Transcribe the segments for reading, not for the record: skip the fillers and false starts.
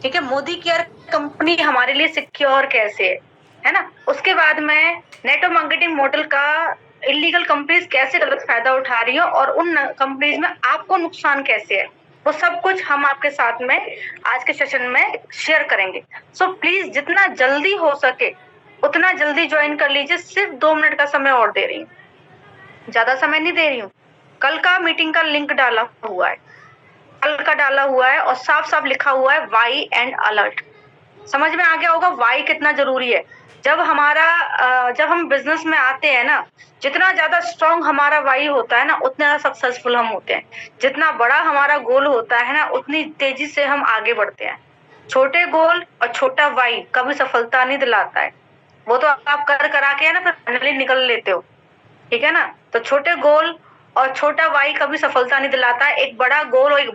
ठीक है, Modi care company हमारे लिए सिक्योर कैसे है ना। उसके बाद में नेटवर्क मार्केटिंग मॉडल का इलीगल कंपनीज कैसे गलत फायदा उठा रही है और उन कंपनीज में आपको नुकसान कैसे है, वो सब कुछ हम आपके साथ में आज के सेशन में शेयर करेंगे। सो प्लीज जितना जल्दी हो सके उतना जल्दी ज्वाइन कर लीजिए। सिर्फ 2 मिनट का समय और दे रही हूँ, ज्यादा समय नहीं दे रही हूँ। कल का मीटिंग का लिंक डाला हुआ है, कल का डाला हुआ है और साफ साफ लिखा हुआ है वाई एंड अलर्ट। समझ में आ गया होगा वाई कितना जरूरी है। जब हम बिजनेस में आते हैं ना, जितना ज्यादा स्ट्रांग हमारा वाई होता है ना उतना ज्यादा सक्सेसफुल हम होते हैं। जितना बड़ा हमारा गोल होता है ना उतनी तेजी से हम आगे बढ़ते हैं। छोटे गोल और छोटा वाई कभी सफलता नहीं दिलाता है, वो तो आप कर करा के है ना फिर फाइनली निकल लेते हो, ठीक है ना। तो छोटे गोल और छोटा वाई कभी सफलता नहीं दिलाता है, एक बड़ा गोल और एक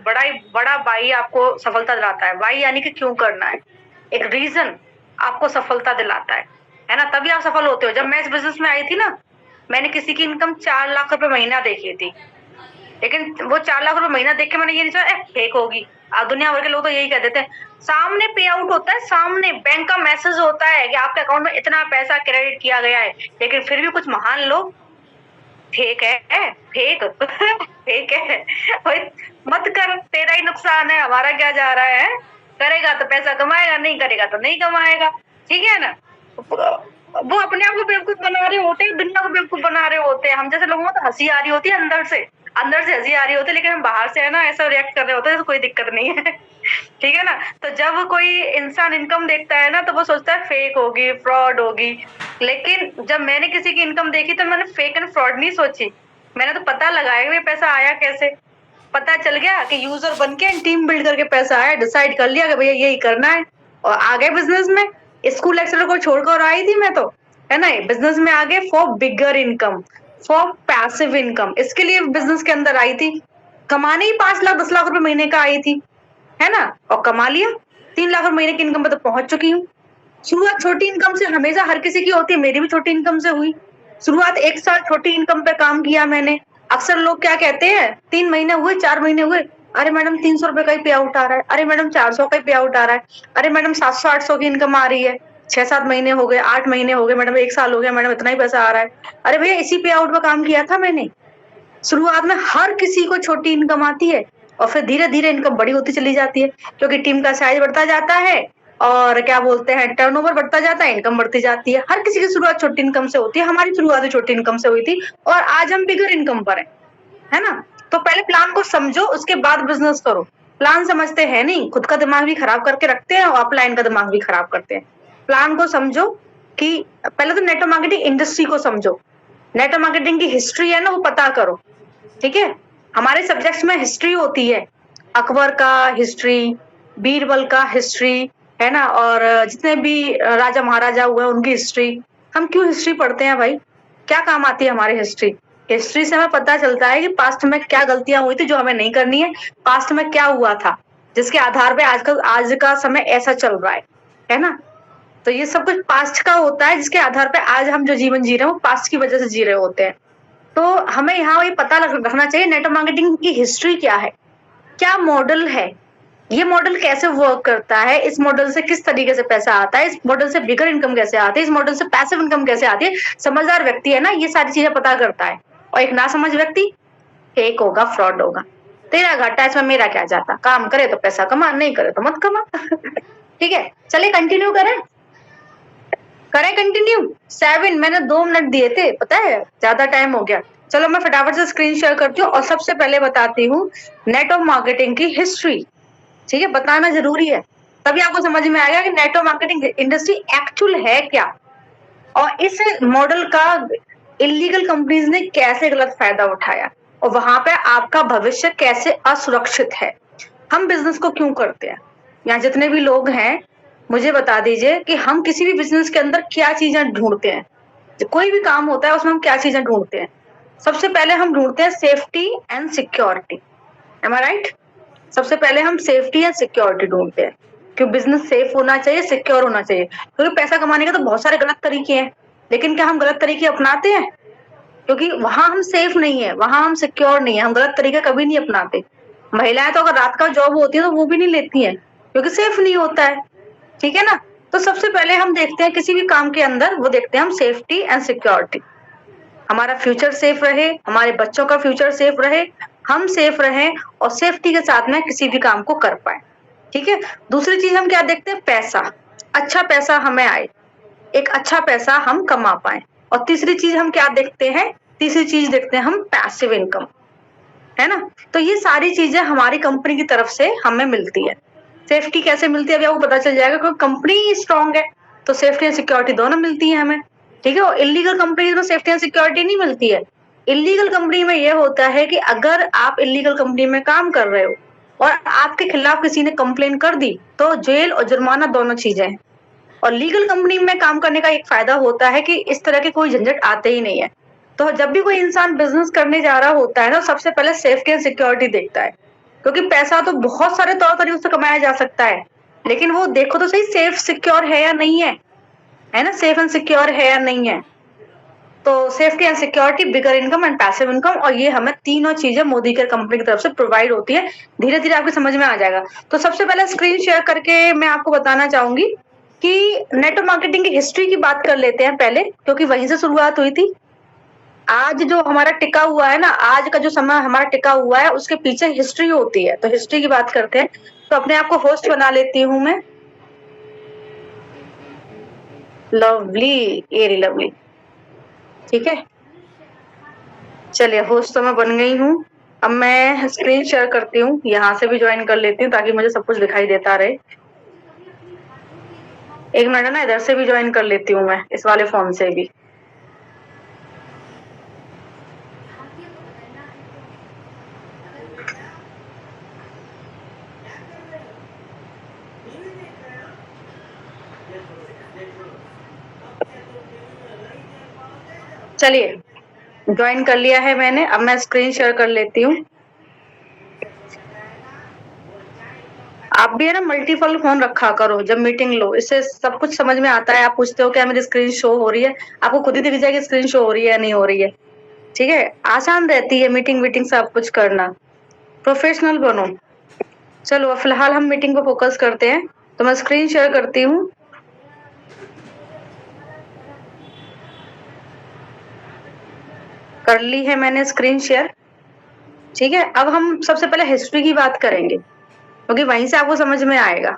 बड़ा वाई आपको सफलता दिलाता है। वाई यानी कि क्यों करना है, एक रीजन आपको सफलता दिलाता है ना, तभी आप सफल होते हो। जब मैं इस बिजनेस में आई थी ना, मैंने किसी की इनकम 4 लाख रुपए महीना देखी थी, लेकिन वो 4 लाख रुपए महीना देख के मैंने ये नहीं सोचा फेक होगी। दुनिया भर के लोग तो यही कह देते हैं, सामने पे आउट होता है, सामने बैंक का मैसेज होता है कि आपके अकाउंट में इतना पैसा क्रेडिट किया गया है, लेकिन फिर भी कुछ महान लोग फेक है, फेक फेक है। मत कर, तेरा ही नुकसान है, हमारा क्या जा रहा है। करेगा तो पैसा कमाएगा, नहीं करेगा तो नहीं कमाएगा, ठीक है ना। वो अपने आप को बेवकूफ बना रहे होते हैं, दुनिया को बेवकूफ बना रहे होते हैं। हम जैसे लोगों को तो हंसी आ रही होती है, अंदर से हंसी आ रही होती है, लेकिन हम बाहर से है ना ऐसा रिएक्ट कर रहे होते हैं तो कोई दिक्कत नहीं है। ठीक है ना। तो जब कोई इंसान इनकम देखता है ना तो वो सोचता है फेक होगी, फ्रॉड होगी, लेकिन जब मैंने किसी की इनकम देखी तो मैंने फेक एंड फ्रॉड नहीं सोची, मैंने तो पता लगाया ये पैसा आया कैसे। पता चल गया कि यूजर बन के टीम बिल्ड करके पैसा आया, डिसाइड कर लिया कि भैया यही करना है और आ गए बिजनेस में। स्कूल लेक्चरर को छोड़कर आई थी मैं तो, है ना, बिजनेस में आ गए for bigger income, for passive income. इसके लिए बिजनेस के अंदर आई थी, कमाने ही 5 लाख 10 लाख रुपए महीने का आई थी, है ना, और कमा लिया। 3 लाख रुपए महीने की इनकम पे तो पहुंच चुकी हूँ। शुरुआत छोटी इनकम से हमेशा हर किसी की होती है, मेरी भी छोटी इनकम से हुई। शुरुआत 1 साल छोटी इनकम पे काम किया मैंने। अक्सर लोग क्या कहते हैं, 3 महीने हुए 4 महीने हुए, अरे मैडम 300 रुपए का ही पे आउट आ रहा है, अरे मैडम 400 का ही पे आउट आ रहा है, अरे मैडम 700 800 की इनकम आ रही है, 6 7 महीने हो गए, 8 महीने हो गए मैडम, 1 साल हो गया मैडम, इतना ही पैसा आ रहा है। अरे भैया इसी पे आउट पे काम किया था मैंने। शुरुआत में हर किसी को छोटी इनकम आती है और फिर धीरे धीरे इनकम बड़ी होती चली जाती है, क्योंकि टीम का साइज बढ़ता जाता है और क्या बोलते हैं टर्नओवर बढ़ता जाता है, इनकम बढ़ती जाती है। हर किसी की शुरुआत छोटी इनकम से होती है, हमारी शुरुआत भी छोटी इनकम से हुई थी और आज हम बिगर इनकम पर है ना। तो पहले प्लान को समझो, उसके बाद बिजनेस करो। प्लान समझते हैं नहीं, खुद का दिमाग भी खराब करके रखते हैं और ऑफलाइन का दिमाग भी खराब करते हैं। प्लान को समझो कि पहले तो नेटवर्क मार्केटिंग इंडस्ट्री को समझो, नेटवर्क मार्केटिंग की हिस्ट्री है ना वो पता करो, ठीक है। हमारे सब्जेक्ट्स में हिस्ट्री होती है, अकबर का हिस्ट्री, बीरबल का हिस्ट्री, है ना, और जितने भी राजा महाराजा हुए उनकी हिस्ट्री। हम क्यों हिस्ट्री पढ़ते हैं भाई, क्या काम आती है हमारी हिस्ट्री। हिस्ट्री से हमें पता चलता है कि पास्ट में क्या गलतियां हुई थी जो हमें नहीं करनी है, पास्ट में क्या हुआ था जिसके आधार पे आज का समय ऐसा चल रहा है ना। तो ये सब कुछ पास्ट का होता है, जिसके आधार पे आज हम जो जीवन जी रहे हैं वो पास्ट की वजह से जी रहे होते हैं। तो हमें यहाँ ये पता रखना चाहिए नेटवर्क मार्केटिंग की हिस्ट्री क्या है, क्या मॉडल है, ये मॉडल कैसे वर्क करता है, इस मॉडल से किस तरीके से पैसा आता है, इस मॉडल से बिगर इनकम कैसे आती है, इस मॉडल से पैसिव इनकम कैसे आती है। समझदार व्यक्ति है ना ये सारी चीजें पता करता है, और एक ना समझ व्यक्ति फेक होगा, फ्रॉड होगा। तेरा घाटा इसमें मेरा क्या जाता, काम करे तो पैसा कमा, नहीं करे तो मत कमा। ठीक है, चलिए कंटिन्यू करें, कंटिन्यू। 7, मैंने 2 मिनट दिए थे, पता है ज्यादा टाइम हो गया। चलो मैं फटाफट से स्क्रीन शेयर करती हूँ और सबसे पहले बताती हूँ नेटवर्क मार्केटिंग की हिस्ट्री, ठीक है, बताना जरूरी है, तभी आपको समझ में आएगा कि नेटवर्क मार्केटिंग इंडस्ट्री एक्चुअल है क्या और इस मॉडल का इलीगल कंपनीज ने कैसे गलत फायदा उठाया और वहां पे आपका भविष्य कैसे असुरक्षित है। हम बिजनेस को क्यों करते हैं, यहाँ जितने भी लोग हैं मुझे बता दीजिए कि हम किसी भी बिजनेस के अंदर क्या चीजें ढूंढते हैं। कोई भी काम होता है उसमें हम क्या चीजें ढूंढते हैं, सबसे पहले हम ढूंढते हैं safety and security, am I right. सबसे पहले हम सेफ्टी एंड सिक्योरिटी ढूंढते हैं कि बिजनेस सेफ होना चाहिए, सिक्योर होना चाहिए, क्योंकि पैसा कमाने के तो बहुत सारे गलत तरीके हैं, लेकिन क्या हम गलत तरीके अपनाते हैं, क्योंकि वहां हम सेफ नहीं है, वहां हम सिक्योर नहीं है, हम गलत तरीके कभी नहीं अपनाते। महिलाएं तो अगर रात का जॉब होती है तो वो भी नहीं लेती हैं, क्योंकि सेफ नहीं होता है, ठीक है ना। तो सबसे पहले हम देखते हैं किसी भी काम के अंदर, वो देखते हैं हम सेफ्टी एंड सिक्योरिटी। हमारा फ्यूचर सेफ रहे, हमारे बच्चों का फ्यूचर सेफ रहे, हम सेफ रहें और सेफ्टी के साथ में किसी भी काम को कर पाए, ठीक है। दूसरी चीज हम क्या देखते हैं, पैसा, अच्छा पैसा हमें आए, एक अच्छा पैसा हम कमा पाए। और तीसरी चीज हम क्या देखते हैं, तीसरी चीज देखते हैं हम पैसिव इनकम, है ना। तो ये सारी चीजें हमारी कंपनी की तरफ से हमें मिलती है। सेफ्टी कैसे मिलती है अभी आपको पता चल जाएगा, क्योंकि कंपनी स्ट्रांग है तो सेफ्टी एंड सिक्योरिटी दोनों मिलती है हमें, ठीक है। और इलीगल कंपनीज में सेफ्टी एंड सिक्योरिटी नहीं मिलती है। इलीगल कंपनी में ये होता है कि अगर आप इलीगल कंपनी में काम कर रहे हो और आपके खिलाफ किसी ने कंप्लेन कर दी तो जेल और जुर्माना दोनों चीजें हैं। और लीगल कंपनी में काम करने का एक फायदा होता है कि इस तरह के कोई झंझट आते ही नहीं है। तो जब भी कोई इंसान बिजनेस करने जा रहा होता है ना, सबसे पहले सेफ्टी एंड सिक्योरिटी देखता है, क्योंकि पैसा तो बहुत सारे तौर तरीकों से कमाया जा सकता है, लेकिन वो देखो तो सही सेफ सिक्योर है या नहीं है ना, सेफ एंड सिक्योर है या नहीं है। तो safety and security, bigger income and passive income, और ये हमें तीनों चीजें मोदी केयर कंपनी की तरफ से प्रोवाइड होती है। धीरे धीरे आपको समझ में आ जाएगा। तो सबसे पहले स्क्रीन शेयर करके मैं आपको बताना चाहूंगी कि नेटवर्क मार्केटिंग की हिस्ट्री की बात कर लेते हैं पहले, क्योंकि वहीं से शुरुआत हुई थी। आज जो हमारा टिका हुआ है ना, आज का जो समय हमारा टिका हुआ है उसके पीछे हिस्ट्री होती है, तो हिस्ट्री की बात करते हैं। तो अपने आप को होस्ट बना लेती हूँ मैं, लवली, एरी लवली, ठीक है। चलिए होस्ट तो मैं बन गई हूँ। अब मैं स्क्रीन शेयर करती हूँ, यहाँ से भी ज्वाइन कर लेती हूँ ताकि मुझे सब कुछ दिखाई देता रहे। एक मिनट ना, इधर से भी ज्वाइन कर लेती हूँ मैं, इस वाले फोन से भी। चलिए ज्वाइन कर लिया है मैंने, अब मैं स्क्रीन शेयर कर लेती हूँ। आप भी है ना मल्टीपल फोन रखा करो जब मीटिंग लो, इससे सब कुछ समझ में आता है। आप पूछते हो क्या मेरी स्क्रीन शो हो रही है, आपको खुद ही दिख जाएगी स्क्रीन शो हो रही है या नहीं हो रही है, ठीक है। आसान रहती है मीटिंग वीटिंग सब कुछ करना, प्रोफेशनल बनो। चलो फिलहाल हम मीटिंग पे फोकस करते हैं, तो मैं स्क्रीन शेयर करती हूँ। कर ली है मैंने स्क्रीन शेयर, ठीक है। अब हम सबसे पहले हिस्ट्री की बात करेंगे, क्योंकि वहीं से आपको समझ में आएगा।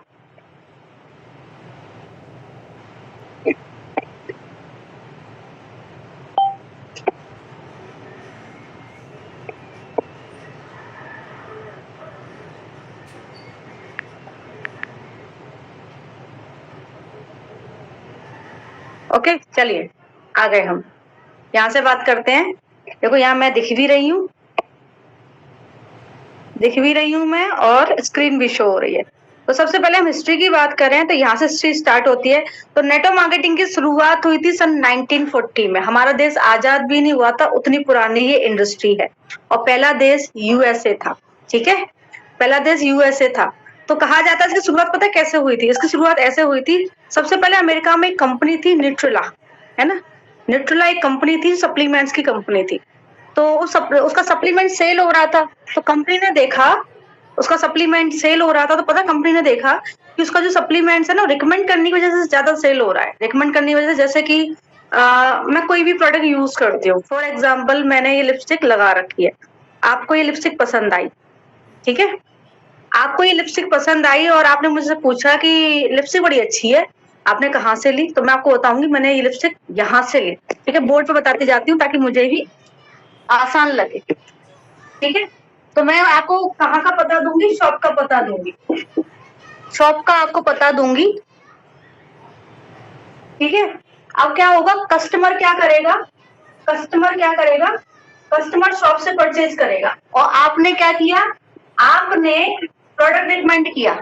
ओके चलिए आ गए हम, यहाँ से बात करते हैं। देखो यहाँ मैं दिख भी रही हूँ, मैं और स्क्रीन भी शो हो रही है। तो सबसे पहले हम हिस्ट्री की बात करें तो यहाँ से हिस्ट्री स्टार्ट होती है। तो नेटवर्क मार्केटिंग की शुरुआत हुई थी सन 1940 में। हमारा देश आजाद भी नहीं हुआ था, उतनी पुरानी ये इंडस्ट्री है। और पहला देश यूएसए था, ठीक है, पहला देश यूएसए था। तो कहा जाता है इसकी शुरुआत पता है कैसे हुई थी, इसकी शुरुआत ऐसे हुई थी। सबसे पहले अमेरिका में एक कंपनी थी न्यूट्रेला, है ना, न्यूट्रेला एक कंपनी थी, सप्लीमेंट्स की कंपनी थी। तो उसका सप्लीमेंट सेल हो रहा था, तो कंपनी ने देखा उसका सप्लीमेंट सेल हो रहा था, तो पता कंपनी ने देखा कि उसका जो सप्लीमेंट्स है ना, रिकमेंड करने की वजह से ज्यादा सेल हो रहा है। रिकमेंड करने की वजह से, जैसे कि मैं कोई भी प्रोडक्ट यूज करती हूँ, फॉर एग्जाम्पल मैंने ये लिपस्टिक लगा रखी है, आपको ये लिपस्टिक पसंद आई, ठीक है, आपको ये लिपस्टिक पसंद आई और आपने मुझसे पूछा कि लिपस्टिक बड़ी अच्छी है, आपने कहाँ से ली, तो मैं आपको बताऊंगी मैंने ये लिपस्टिक यहाँ से ली, ठीक है। बोर्ड पे बताती जाती हूँ ताकि मुझे भी आसान लगे, ठीक है। तो मैं आपको कहाँ का पता दूंगी, शॉप का पता दूंगी, शॉप का आपको पता दूंगी, ठीक है। अब क्या होगा, कस्टमर क्या करेगा, कस्टमर क्या करेगा, कस्टमर शॉप से परचेज करेगा। और आपने क्या किया, आपने प्रोडक्ट रिकमेंड किया,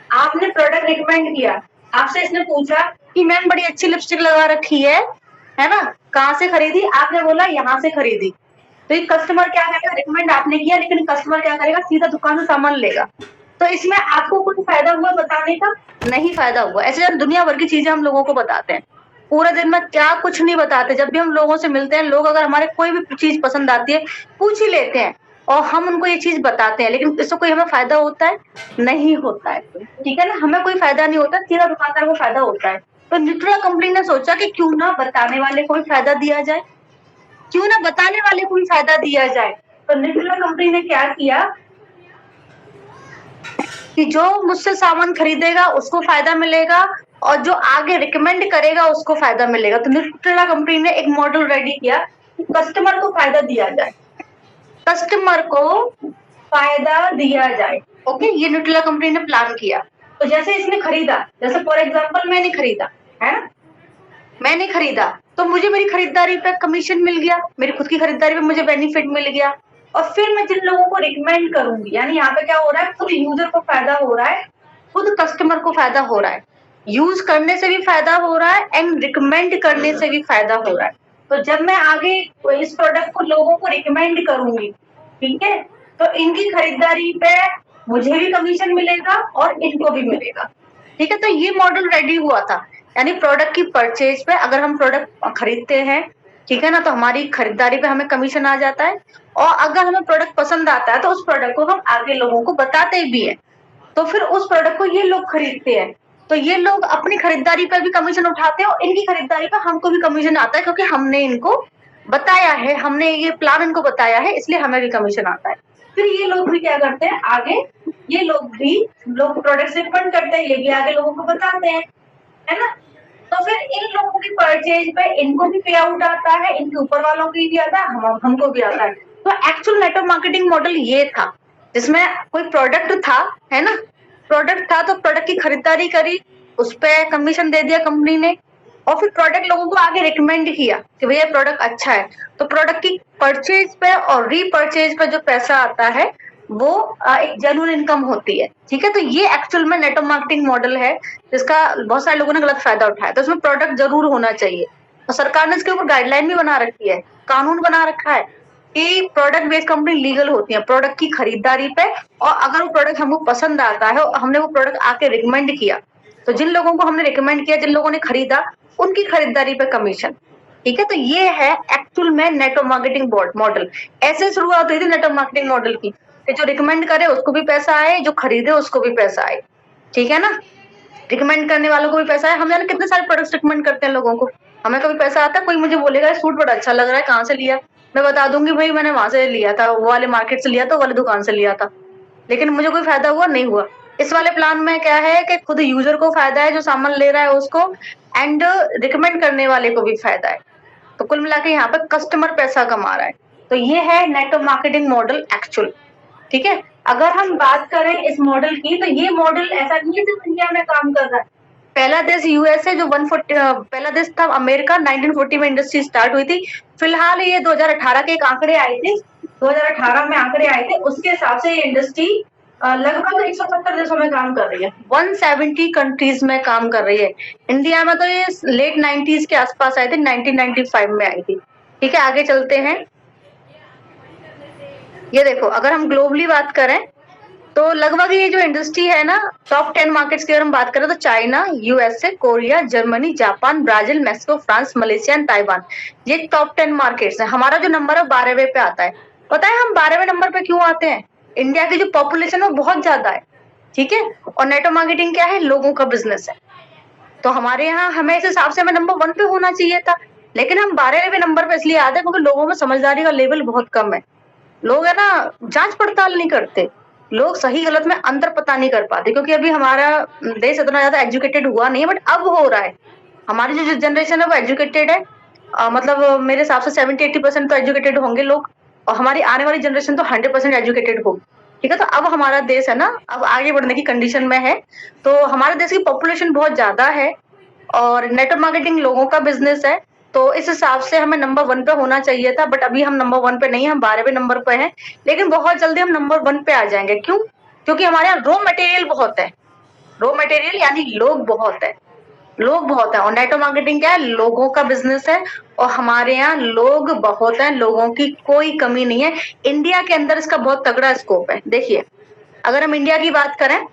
आपने प्रोडक्ट रिकमेंड किया, आपसे इसने पूछा कि मैम बड़ी अच्छी लिपस्टिक लगा रखी है ना, कहाँ से खरीदी, आपने बोला यहाँ से खरीदी। तो ये कस्टमर क्या करेगा, रिकमेंड आपने किया, लेकिन कस्टमर क्या करेगा, सीधा दुकान से सामान लेगा। तो इसमें आपको कुछ फायदा हुआ बताने का, नहीं फायदा हुआ। ऐसे दुनिया भर की चीजें हम लोगों को बताते हैं, पूरे दिन में क्या कुछ नहीं बताते। जब भी हम लोगों से मिलते हैं, लोग अगर हमारे कोई भी चीज पसंद आती है पूछ ही लेते हैं और हम उनको ये चीज बताते हैं, लेकिन इससे कोई हमें फायदा होता है? नहीं होता है, ठीक है ना, हमें कोई फायदा नहीं होता, सीधा दुकानदार को फायदा होता है। तो न्यूट्रेला कंपनी ने सोचा कि क्यों ना बताने वाले को भी फायदा दिया जाए, क्यों ना बताने वाले को भी फायदा दिया जाए। तो न्यूट्रेला कंपनी ने क्या किया कि जो मुझसे सामान खरीदेगा उसको फायदा मिलेगा, और जो आगे रिकमेंड करेगा उसको फायदा मिलेगा। तो न्यूट्रेला कंपनी ने एक मॉडल रेडी किया कि कस्टमर को फायदा दिया जाए, कस्टमर को फायदा दिया जाए। ओके, ये न्यूट्रेला कंपनी ने प्लान किया। तो जैसे इसने खरीदा, जैसे फॉर एग्जांपल मैंने खरीदा, है ना, मैंने खरीदा तो मुझे मेरी खरीदारी पे कमीशन मिल गया, मेरी खुद की खरीदारी पे मुझे बेनिफिट मिल गया। और फिर मैं जिन लोगों को रिकमेंड करूंगी, यानी यहाँ पे क्या हो रहा है, खुद यूजर को फायदा हो रहा है, खुद कस्टमर को फायदा हो रहा है, यूज करने से भी फायदा हो रहा है एंड रिकमेंड करने से भी फायदा हो रहा है। तो जब मैं आगे इस प्रोडक्ट को लोगों को रिकमेंड करूंगी, ठीक है, तो इनकी खरीदारी पे मुझे भी कमीशन मिलेगा और इनको भी मिलेगा। ठीक है, तो ये मॉडल रेडी हुआ था, यानी प्रोडक्ट की परचेज पे, अगर हम प्रोडक्ट खरीदते हैं, ठीक है ना, तो हमारी खरीदारी पे हमें कमीशन आ जाता है, और अगर हमें प्रोडक्ट पसंद आता है तो उस प्रोडक्ट को हम आगे लोगों को बताते भी हैं, तो फिर उस प्रोडक्ट को ये लोग खरीदते हैं। तो ये लोग अपनी खरीदारी पर भी कमीशन उठाते हैं और इनकी खरीदारी पर हमको भी कमीशन आता है, क्योंकि हमने इनको बताया है, हमने ये प्लान इनको बताया है, इसलिए हमें भी कमीशन आता है। फिर ये लोग भी क्या करते हैं आगे, ये लोग प्रोडक्ट से फंड करते हैं, ये भी आगे लोगों को बताते हैं, है ना। तो फिर इन लोगों की परचेज पे इनको भी पे आउट आता है, इनके ऊपर वालों को भी आता है, हमको भी आता है। तो एक्चुअल नेटवर्क मार्केटिंग मॉडल ये था, जिसमें कोई प्रोडक्ट था, है ना, प्रोडक्ट था तो प्रोडक्ट की खरीदारी करी, उस पर कमीशन दे दिया कंपनी ने, और फिर प्रोडक्ट लोगों को आगे रिकमेंड किया कि भैया प्रोडक्ट अच्छा है, तो प्रोडक्ट की परचेज पे और रीपरचेज पे जो पैसा आता है वो एक जेन्युइन इनकम होती है। ठीक है, तो ये एक्चुअल में नेटवर्क मार्केटिंग मॉडल है, जिसका बहुत सारे लोगों ने गलत फायदा उठाया। तो उसमें प्रोडक्ट जरूर होना चाहिए, और सरकार ने इसके ऊपर गाइडलाइन भी बना रखी है, कानून बना रखा है कि प्रोडक्ट बेस्ड कंपनी लीगल होती है प्रोडक्ट की खरीदारी पे, और अगर वो प्रोडक्ट हमको पसंद आता है और हमने वो प्रोडक्ट आके रिकमेंड किया, तो जिन लोगों को हमने रिकमेंड किया, जिन लोगों ने खरीदा, उनकी खरीदारी पे कमीशन। ठीक है, तो ये है एक्चुअल में नेटवर्क मार्केटिंग मॉडल। ऐसे शुरुआत हुई थी नेटवर्क मार्केटिंग मॉडल की, कि जो रिकमेंड करे उसको भी पैसा आए, जो खरीदे उसको भी पैसा आए। ठीक है ना, रिकमेंड करने वालों को भी पैसा है। हम जाने कितने सारे प्रोडक्ट्स रिकमेंड करते हैं लोगों को, हमें कभी पैसा आता है? कोई मुझे बोलेगा सूट बड़ा अच्छा लग रहा है, कहाँ से लिया, मैं बता दूंगी भाई मैंने वहां से लिया था, वो वाले मार्केट से लिया था, वो वाले दुकान से लिया था, लेकिन मुझे कोई फायदा हुआ नहीं हुआ। इस वाले प्लान में क्या है कि खुद यूजर को फायदा है जो सामान ले रहा है उसको, एंड रिकमेंड करने वाले को भी फायदा है। तो कुल मिला के यहाँ पे कस्टमर पैसा कमा रहा है। तो ये है नेटवर्क मार्केटिंग मॉडल एक्चुअल। ठीक है, अगर हम बात करें इस मॉडल की, तो ये मॉडल ऐसा नहीं है सिर्फ इंडिया में काम कर रहा है। पहला देश यूएसए, जो 140 पहला देश था अमेरिका, 1940 में इंडस्ट्री स्टार्ट हुई थी। फिलहाल ये 2018 के एक आंकड़े आए थे, 2018 में आंकड़े आए थे, उसके हिसाब से ये इंडस्ट्री लगभग 170 देशों में काम कर रही है, 170 कंट्रीज में काम कर रही है। इंडिया में तो ये लेट 90s के आसपास आई थी, 1995 में आई थी। ठीक है, आगे चलते हैं। ये देखो, अगर हम ग्लोबली बात करें तो लगभग ये जो इंडस्ट्री है ना, टॉप 10 मार्केट्स की अगर हम बात करें तो China, USA, Korea, Germany, Japan, Brazil, Mexico, France, Malaysia and Taiwan, ये टॉप 10 मार्केट्स है। हमारा जो नंबर है 12वें पे आता है। पता है हम 12वें नंबर पे क्यों आते हैं? इंडिया की जो पॉपुलेशन है वो बहुत ज्यादा है, ठीक है, और नेटवर्क मार्केटिंग क्या है, लोगों का बिजनेस है। तो हमारे यहाँ हमें इस हिसाब से हमें नंबर 1 पे होना चाहिए था, लेकिन हम 12वें नंबर पे इसलिए आते हैं क्योंकि लोगों में समझदारी का लेवल बहुत कम है। लोग है ना जांच पड़ताल नहीं करते, लोग सही गलत में अंतर पता नहीं कर पाते, क्योंकि अभी हमारा देश इतना ज्यादा एजुकेटेड हुआ नहीं है, बट अब हो रहा है। हमारी जो जनरेशन है वो एजुकेटेड है, मतलब मेरे हिसाब से 70-80% तो एजुकेटेड होंगे लोग, और हमारी आने वाली जनरेशन तो 100% एजुकेटेड होगी। ठीक है, तो अब हमारा देश है ना अब आगे बढ़ने की कंडीशन में है। तो हमारे देश की पॉपुलेशन बहुत ज्यादा है और नेटवर्क मार्केटिंग लोगों का बिजनेस है, तो इस हिसाब से हमें नंबर 1 पे होना चाहिए था, बट अभी हम नंबर 1 पे नहीं, हम 12वें नंबर पे हैं, लेकिन बहुत जल्दी हम नंबर 1 पे आ जाएंगे। क्यों? क्योंकि हमारे यहाँ रॉ मटेरियल बहुत है, रॉ मटेरियल यानी लोग बहुत है, लोग बहुत है, और नेटवर्क मार्केटिंग क्या है, लोगों का बिजनेस है, और हमारे यहाँ लोग बहुत हैं, लोगों की कोई कमी नहीं है। इंडिया के अंदर इसका बहुत तगड़ा स्कोप है। देखिए, अगर हम इंडिया की बात करें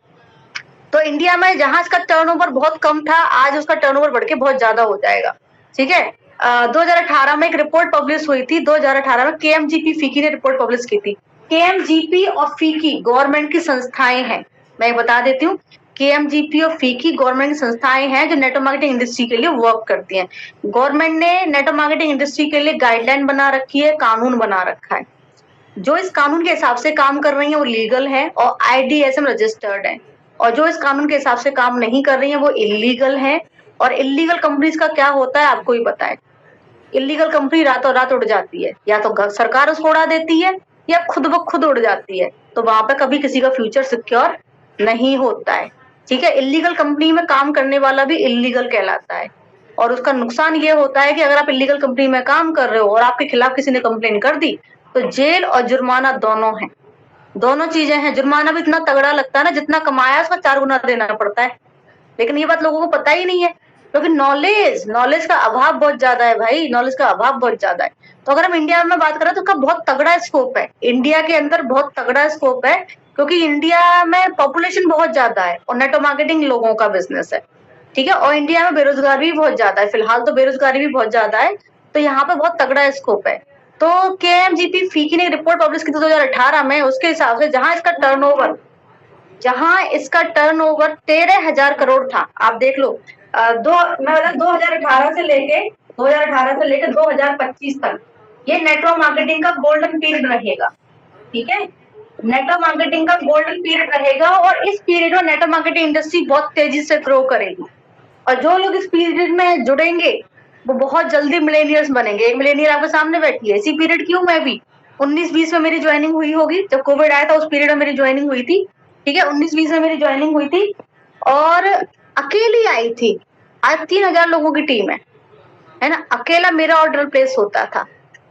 तो इंडिया में जहां इसका टर्नओवर बहुत कम था, आज उसका टर्नओवर बढ़ के बहुत ज्यादा हो जाएगा। ठीक है, 2018 में एक रिपोर्ट पब्लिश हुई थी, 2018 में केएमजीपी फिकी ने रिपोर्ट पब्लिश की थी केएमजीपी और फीकी गवर्नमेंट की संस्थाएं हैं। मैं बता देती हूँ, केएमजीपी और फीकी गवर्नमेंट की संस्थाएं हैं जो नेटवर्क मार्केटिंग इंडस्ट्री के लिए वर्क करती हैं। गवर्नमेंट ने नेटवर्क मार्केटिंग इंडस्ट्री के लिए गाइडलाइन बना रखी है, कानून बना रखा है। जो इस कानून के हिसाब से काम कर रही है वो लीगल है और आईडीएसएम रजिस्टर्ड है, और जो इस कानून के हिसाब से काम नहीं कर रही है वो इलीगल है। और इलीगल कंपनीज का क्या होता है आपको ही पता है। इलीगल कंपनी रातों रात उड़ जाती है, या तो सरकार उसको उड़ा देती है या खुद ब खुद उड़ जाती है, तो वहां पे कभी किसी का फ्यूचर सिक्योर नहीं होता है। ठीक है, इलीगल कंपनी में काम करने वाला भी इलीगल कहलाता है, और उसका नुकसान ये होता है कि अगर आप इलीगल कंपनी में काम कर रहे हो और आपके खिलाफ किसी ने कंप्लेन कर दी तो जेल और जुर्माना दोनों है, दोनों चीजें हैं। जुर्माना भी इतना तगड़ा लगता है ना, जितना कमाया उसका 4 गुना देना पड़ता है। लेकिन ये बात लोगों को पता ही नहीं है, क्योंकि नॉलेज का अभाव बहुत ज्यादा है भाई, नॉलेज का अभाव बहुत ज्यादा है। तो अगर हम इंडिया में बात करें तो उसका बहुत तगड़ा स्कोप है, इंडिया के अंदर बहुत तगड़ा स्कोप है, क्योंकि इंडिया में पॉपुलेशन बहुत ज्यादा है और नेटवर्क मार्केटिंग लोगों का बिजनेस है। ठीक है, और इंडिया में बेरोजगारी भी बहुत ज्यादा है, फिलहाल तो बेरोजगारी भी बहुत ज्यादा है, तो यहाँ पे बहुत तगड़ा स्कोप है। तो केएमजीपी फीकी ने रिपोर्ट पब्लिश की 2018 में, उसके हिसाब से जहां इसका टर्नओवर 13,000 करोड़ था। आप देख लो, मैं बता 2018 से लेके 2025 तक ये नेटवर्क मार्केटिंग का गोल्डन पीरियड रहेगा। ठीक है, नेटवर्क मार्केटिंग का गोल्डन पीरियड रहेगा, और इस पीरियड में नेटवर्क मार्केटिंग इंडस्ट्री बहुत तेजी से ग्रो करेगी, और जो लोग इस पीरियड में जुड़ेंगे वो बहुत जल्दी मिलेनियर्स बनेंगे। एक मिलेनियर आपके सामने बैठी है, इसी पीरियड की हूँ मैं भी। 19-20 में मेरी ज्वाइनिंग हुई होगी, जब कोविड आया था उस पीरियड में मेरी ज्वाइनिंग हुई थी। ठीक है, 19-20 में मेरी ज्वाइनिंग हुई थी और अकेली आई थी। आज 3,000 लोगों की टीम है ना, अकेला मेरा ऑर्डर प्लेस होता था।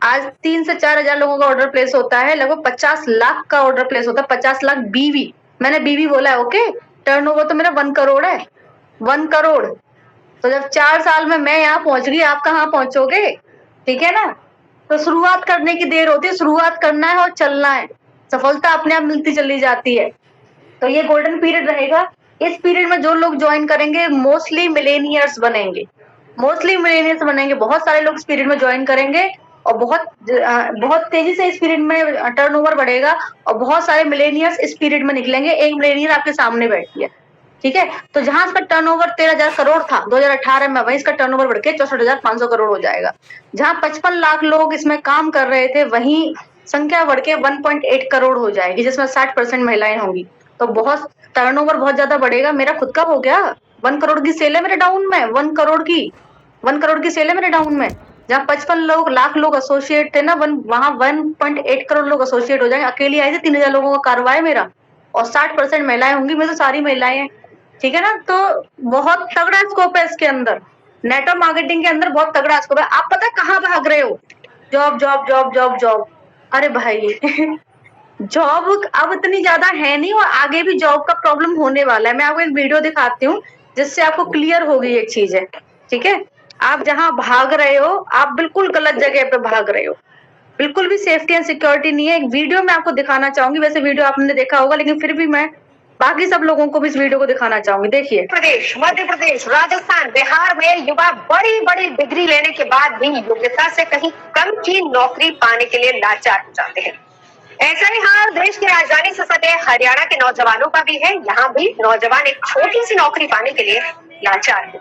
आज 3 से 4,000 लोगों का ऑर्डर प्लेस होता है, लगभग 50 लाख का ऑर्डर प्लेस होता है। 50 लाख बीवी, मैंने बीवी बोला है, ओके। टर्नओवर तो मेरा 1 करोड़ है, 1 करोड़। तो जब 4 साल में मैं यहाँ पहुंच गई, आप कहाँ पहुंचोगे? ठीक है ना, तो शुरुआत करने की देर होती है, शुरुआत करना है और चलना है, सफलता अपने आप मिलती चली जाती है। तो ये गोल्डन पीरियड रहेगा। इस पीरियड में जो लोग ज्वाइन करेंगे मोस्टली मिलेनियर्स बनेंगे, बहुत सारे लोग इस पीरियड में ज्वाइन करेंगे, और बहुत तेजी से इस पीरियड में टर्नओवर बढ़ेगा, और बहुत सारे मिलेनियर्स इस पीरियड में निकलेंगे। एक मिलेनियर आपके सामने बैठी है। ठीक है, तो जहां इसका टर्नओवर 13,000 करोड़ था 2018 में, वहीं इसका टर्नओवर बढ़ के 64,500 करोड़ हो जाएगा। जहां 55 लाख लोग इसमें काम कर रहे थे, वहीं संख्या बढ़ के 1.8 करोड़ हो जाएगी, जिसमें 60% महिलाएं होंगी। तो बहुत टर्नओवर बहुत ज्यादा बढ़ेगा। मेरा खुद का हो गया 1 करोड़ की सेल है मेरे डाउन में, 1 करोड़ की सेल है मेरे डाउन में। जहाँ 55 लाख लोग एसोसिएट थे ना, वहां 1.8 करोड़ लोग एसोसिएट हो जाएंगे। अकेली आई थी, 3,000 लोगों का कारवा है मेरा, और 60% महिलाएं होंगी, मैं तो सारी महिलाएं हैं। ठीक है ना, तो बहुत तगड़ा स्कोप है इसके अंदर, नेटवर्क मार्केटिंग के अंदर बहुत तगड़ा स्कोप है। आप पता है कहाँ भाग रहे हो? Job job job job job, अरे भाई जॉब अब इतनी ज्यादा है नहीं, और आगे भी जॉब का प्रॉब्लम होने वाला है। मैं आपको एक वीडियो दिखाती हूँ जिससे आपको क्लियर होगी एक चीज है। ठीक है, आप जहाँ भाग रहे हो आप बिल्कुल गलत जगह पे भाग रहे हो, बिल्कुल भी सेफ्टी एंड सिक्योरिटी नहीं है। एक वीडियो मैं आपको दिखाना चाहूंगी, वैसे वीडियो आपने देखा होगा, लेकिन फिर भी मैं बाकी सब लोगों को भी इस वीडियो को दिखाना चाहूंगी। देखिए, प्रदेश, मध्य प्रदेश, राजस्थान, बिहार में युवा बड़ी बड़ी डिग्री लेने के बाद भी योग्यता से कहीं कम की नौकरी पाने के लिए लाचार हो जाते हैं। ऐसा ही हाल देश की राजधानी से सटे हरियाणा के नौजवानों का भी है। यहाँ भी नौजवान एक छोटी सी नौकरी पाने के लिए लाचार है।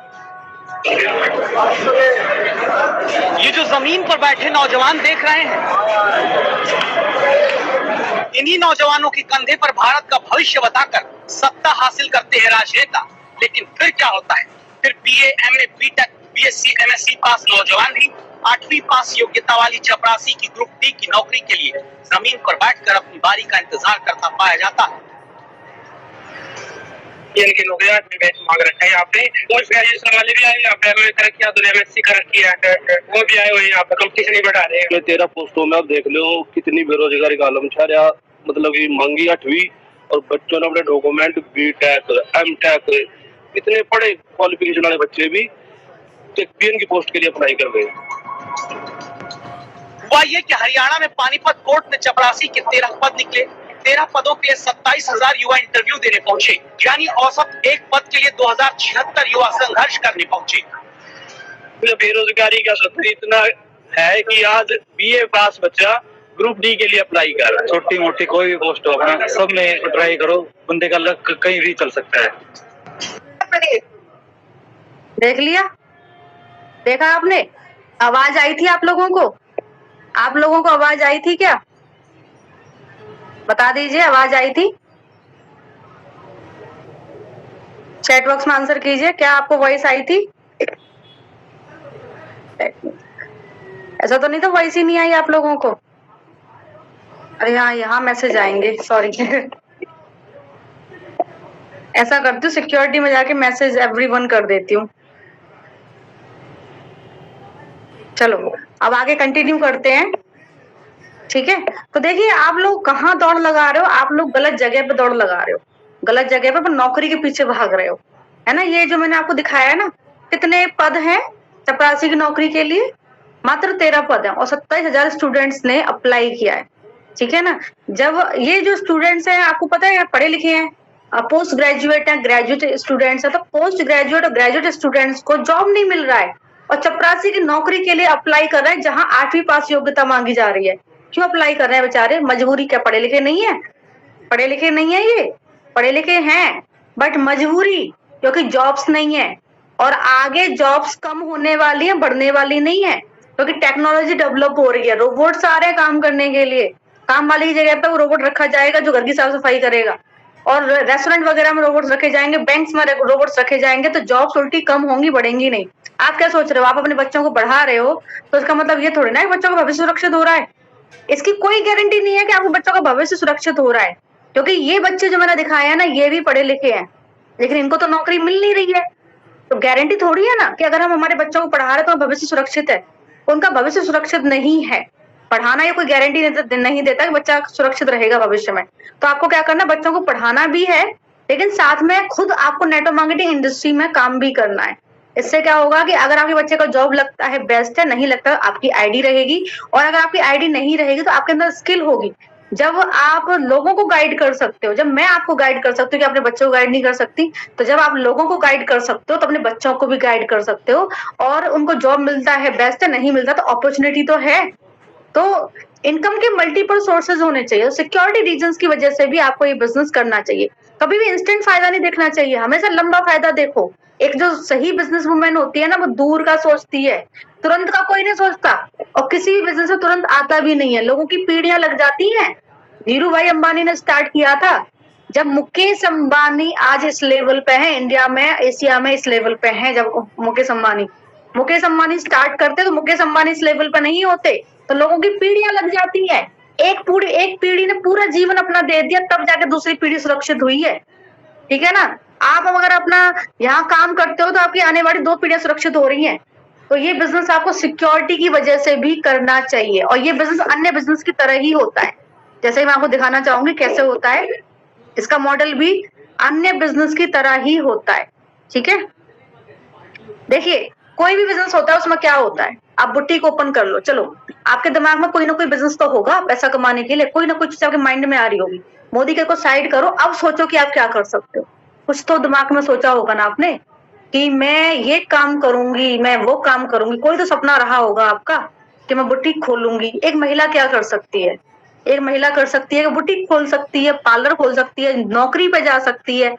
ये जो जमीन पर बैठे नौजवान देख रहे हैं, इन्हीं नौजवानों के कंधे पर भारत का भविष्य बताकर सत्ता हासिल करते हैं राजनेता। लेकिन फिर क्या होता है? फिर BA, MA, BTech, BSc, MSc pass नौजवान भी 8वीं पास योग्यता वाली चपरासी की ग्रुप डी की नौकरी के लिए जमीन पर बैठकर अपनी बारी का इंतजार करता पाया जाता है। इनकी नौकरियां मांग रखा है यहाँ पे, और ग्रेजुएशन वाले भी आए यहाँ पे, एमए कर किया तो एमएससी कर किया, वो भी आए हुए यहाँ पे, कंपटीशन ही बढ़ा रहे हैं। 13 पोस्टों में आप देख लो कितनी बेरोजगारी का आलम छा रहा, मतलब कि मांगी 8वीं, और बच्चों ने अपने डॉक्यूमेंट बीटेक, एमटेक, इतने पढ़े क्वालिफिकेशन वाले बच्चे भी पीएन की पोस्ट के लिए अप्लाई कर रहे हैं। हुआ ये कि हरियाणा में पानीपत कोर्ट में चपरासी के 13 पद निकले। 13 पदों के लिए 27,000 युवा इंटरव्यू देने पहुंचे, यानी औसत एक पद के लिए 2076 युवा संघर्ष करने पहुंचे। बेरोजगारी का स्तर इतना है कि आज बीए पास बच्चा ग्रुप डी के लिए अप्लाई कर रहा है। छोटी मोटी कोई भी पोस्ट हो अपना सब में ट्राई करो, बंदे का लक कहीं भी चल सकता है। प्रदेश देख लिया, देखा आपने, आवाज आई थी आप लोगों को? आप लोगों को आवाज आई थी क्या? बता दीजिए, आवाज आई थी? चैट बॉक्स में आंसर कीजिए, क्या आपको वॉइस आई थी? ऐसा तो नहीं था वॉइस ही नहीं आई आप लोगों को? अरे हाँ, यहाँ मैसेज आएंगे, सॉरी। ऐसा करती हूँ, सिक्योरिटी में जाके मैसेज एवरीवन कर देती हूँ। चलो अब आगे कंटिन्यू करते हैं, ठीक है? तो देखिए, आप लोग कहाँ दौड़ लगा रहे हो? आप लोग गलत जगह पे दौड़ लगा रहे हो, गलत जगह पे नौकरी के पीछे भाग रहे हो, है ना? ये जो मैंने आपको दिखाया है ना, कितने पद हैं चपरासी की नौकरी के लिए? मात्र 13 पद हैं और 27,000 स्टूडेंट्स ने अप्लाई किया है, ठीक है ना? जब ये जो स्टूडेंट्स हैं, आपको पता है पढ़े लिखे हैं, पोस्ट ग्रेजुएट है, ग्रेजुएट स्टूडेंट्स है, तो पोस्ट ग्रेजुएट और ग्रेजुएट स्टूडेंट्स को जॉब नहीं मिल रहा है और चपरासी की नौकरी के लिए अप्लाई कर रहे हैं जहां 8वीं पास योग्यता मांगी जा रही है। क्यों अप्लाई कर रहे हैं बेचारे? मजबूरी। क्या पढ़े लिखे नहीं है? पढ़े लिखे नहीं है, ये पढ़े लिखे हैं बट मजबूरी, क्योंकि जॉब्स नहीं है और आगे जॉब्स कम होने वाली है, बढ़ने वाली नहीं है, क्योंकि टेक्नोलॉजी डेवलप हो रही है, रोबोट्स आ रहे हैं काम करने के लिए। काम वाली की जगह पे वो रोबोट रखा जाएगा जो घर की साफ सफाई करेगा, और रेस्टोरेंट वगैरह में रोबोट्स रखे जाएंगे, बैंक्स में रोबोट्स रखे जाएंगे, तो जॉब्स उल्टी कम होंगी, बढ़ेंगी नहीं। आप क्या सोच रहे हो? आप अपने बच्चों को पढ़ा रहे हो तो इसका मतलब ये थोड़ी ना है बच्चों का भविष्य सुरक्षित हो रहा है। इसकी कोई गारंटी नहीं है कि आपके बच्चों का भविष्य सुरक्षित हो रहा है, क्योंकि ये बच्चे जो मैंने दिखाया है ना, ये भी पढ़े लिखे हैं लेकिन इनको तो नौकरी मिल नहीं रही है। तो गारंटी थोड़ी है ना कि अगर हम हमारे बच्चों को पढ़ा रहे हैं तो भविष्य सुरक्षित है। उनका भविष्य सुरक्षित नहीं है। पढ़ाना ये कोई गारंटी नहीं देता कि बच्चा सुरक्षित रहेगा भविष्य में। तो आपको क्या करना, बच्चों को पढ़ाना भी है लेकिन साथ में खुद आपको नेटवर्क मार्केटिंग इंडस्ट्री में काम भी करना है। इससे क्या होगा कि अगर आपके बच्चे को जॉब लगता है बेस्ट है, नहीं लगता आपकी आईडी रहेगी, और अगर आपकी आईडी नहीं रहेगी तो आपके अंदर स्किल होगी। जब आप लोगों को गाइड कर सकते हो, जब मैं आपको गाइड कर सकती हूँ कि अपने बच्चों को गाइड नहीं कर सकती, तो जब आप लोगों को गाइड कर सकते हो तो अपने बच्चों को भी गाइड कर सकते हो, और उनको जॉब मिलता है बेस्ट है, नहीं मिलता तो अपॉर्चुनिटी तो है। तो इनकम के मल्टीपल सोर्सेज होने चाहिए। सिक्योरिटी रीजंस की वजह से भी आपको ये बिजनेस करना चाहिए। कभी भी इंस्टेंट फायदा नहीं देखना चाहिए, हमेशा लंबा फायदा देखो। एक जो सही बिजनेस वुमेन होती है ना, वो दूर का सोचती है, तुरंत का कोई नहीं सोचता, और किसी भी बिजनेस में तुरंत आता भी नहीं है। लोगों की पीढ़ियां लग जाती हैं। धीरू भाई अंबानी ने स्टार्ट किया था, जब मुकेश अंबानी आज इस लेवल पे है, इंडिया में एशिया में इस लेवल पे है, जब मुकेश अंबानी स्टार्ट करते तो मुकेश अंबानी इस लेवल पे नहीं होते। तो लोगों की पीढ़ियां लग जाती है, एक पीढ़ी ने पूरा जीवन अपना दे दिया, तब जाके दूसरी पीढ़ी सुरक्षित हुई है, ठीक है ना? आप अगर अपना यहाँ काम करते हो तो आपकी आने वाली 2 पीढ़ियां सुरक्षित हो रही हैं। तो ये बिजनेस आपको सिक्योरिटी की वजह से भी करना चाहिए, और ये बिजनेस अन्य बिजनेस की तरह ही होता है। जैसे मैं आपको दिखाना चाहूंगी कैसे होता है, इसका मॉडल भी अन्य बिजनेस की तरह ही होता है, ठीक है? देखिए, कोई भी बिजनेस होता है उसमें क्या होता है, आप बुटीक ओपन कर लो, चलो आपके दिमाग में कोई ना कोई बिजनेस तो होगा पैसा कमाने के लिए, कोई ना कोई चीज आपके माइंड में आ रही होगी। मोदी के को साइड करो, अब सोचो कि आप क्या कर सकते हो। कुछ तो दिमाग में सोचा होगा ना आपने कि मैं ये काम करूंगी, मैं वो काम करूंगी। कोई तो सपना रहा होगा आपका कि मैं बुटीक खोलूंगी। एक महिला क्या कर सकती है? एक महिला कर सकती है कि बुटीक खोल सकती है, पार्लर खोल सकती है, नौकरी पे जा सकती है,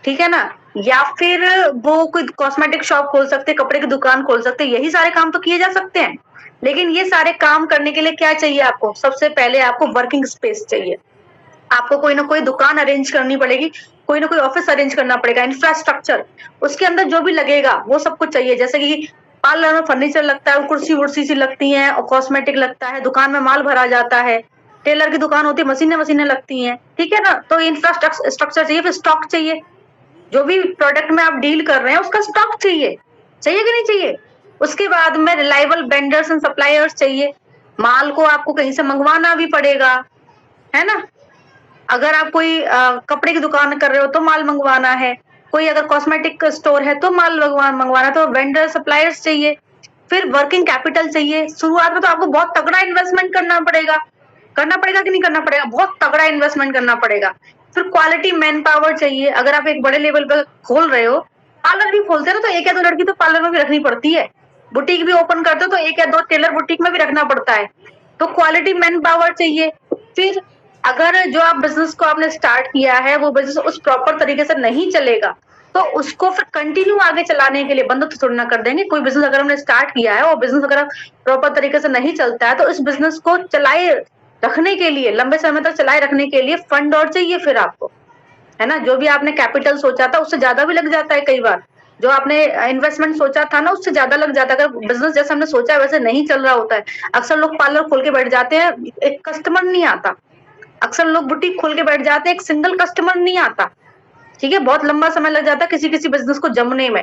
ठीक है ना? या फिर वो कोई कॉस्मेटिक शॉप खोल सकते हैं, कपड़े की दुकान खोल सकते हैं। यही सारे काम तो किए जा सकते हैं। लेकिन ये सारे काम करने के लिए क्या चाहिए आपको? सबसे पहले आपको वर्किंग स्पेस चाहिए। आपको कोई ना कोई दुकान अरेंज करनी पड़ेगी, कोई ना कोई ऑफिस अरेंज करना पड़ेगा, इंफ्रास्ट्रक्चर उसके अंदर जो भी लगेगा वो सब कुछ चाहिए। जैसे कि पार्लर में फर्नीचर लगता है, कुर्सी वुर्सी सी लगती हैं, और कॉस्मेटिक लगता है, दुकान में माल भरा जाता है, टेलर की दुकान होती है, मशीनें लगती हैं, ठीक है ना? तो इंफ्रास्ट्रक्चर चाहिए, फिर स्टॉक चाहिए। जो भी प्रोडक्ट में आप डील कर रहे हैं उसका स्टॉक चाहिए कि नहीं चाहिए? उसके बाद में रिलायबल वेंडर्स एंड सप्लायर्स चाहिए। माल को आपको कहीं से मंगवाना भी पड़ेगा, है ना? अगर आप कोई कपड़े की दुकान कर रहे हो तो माल मंगवाना है, कोई अगर कॉस्मेटिक स्टोर है तो माल मंगवाना, तो वेंडर सप्लायर्स चाहिए। फिर वर्किंग कैपिटल चाहिए। शुरुआत में तो आपको बहुत तगड़ा इन्वेस्टमेंट करना पड़ेगा कि नहीं करना पड़ेगा? बहुत तगड़ा इन्वेस्टमेंट करना पड़ेगा। फिर क्वालिटी मैन पावर चाहिए। अगर आप एक बड़े लेवल पे खोल रहे हो, पार्लर भी खोलते हो तो 1 या 2 लड़की तो पार्लर में भी रखनी पड़ती है। बुटीक भी ओपन करते हो तो 1 या 2 टेलर बुटीक में भी रखना पड़ता है। तो क्वालिटी मैन पावर चाहिए। फिर अगर जो आप बिजनेस को आपने स्टार्ट किया है वो बिजनेस उस प्रॉपर तरीके से नहीं चलेगा तो उसको फिर कंटिन्यू आगे चलाने के लिए बंद तो थोड़ी ना कर देंगे। कोई बिजनेस अगर हमने स्टार्ट किया है और बिजनेस अगर प्रॉपर तरीके से नहीं चलता है तो इस बिजनेस को चलाए रखने के लिए, लंबे समय तक चलाए रखने के लिए फंड और चाहिए फिर आपको, है ना। जो भी आपने कैपिटल सोचा था उससे ज्यादा भी लग जाता है कई बार। जो आपने इन्वेस्टमेंट सोचा था ना उससे ज्यादा लग जाता है। अगर बिजनेस जैसे हमने सोचा है वैसे नहीं चल रहा होता है, अक्सर लोग पार्लर खोल के बैठ जाते हैं, एक कस्टमर नहीं आता। अक्सर लोग बुटीक खोल के बैठ जाते हैं, एक सिंगल कस्टमर नहीं आता। ठीक है, बहुत लंबा समय लग जाता है किसी किसी बिजनेस को जमने में।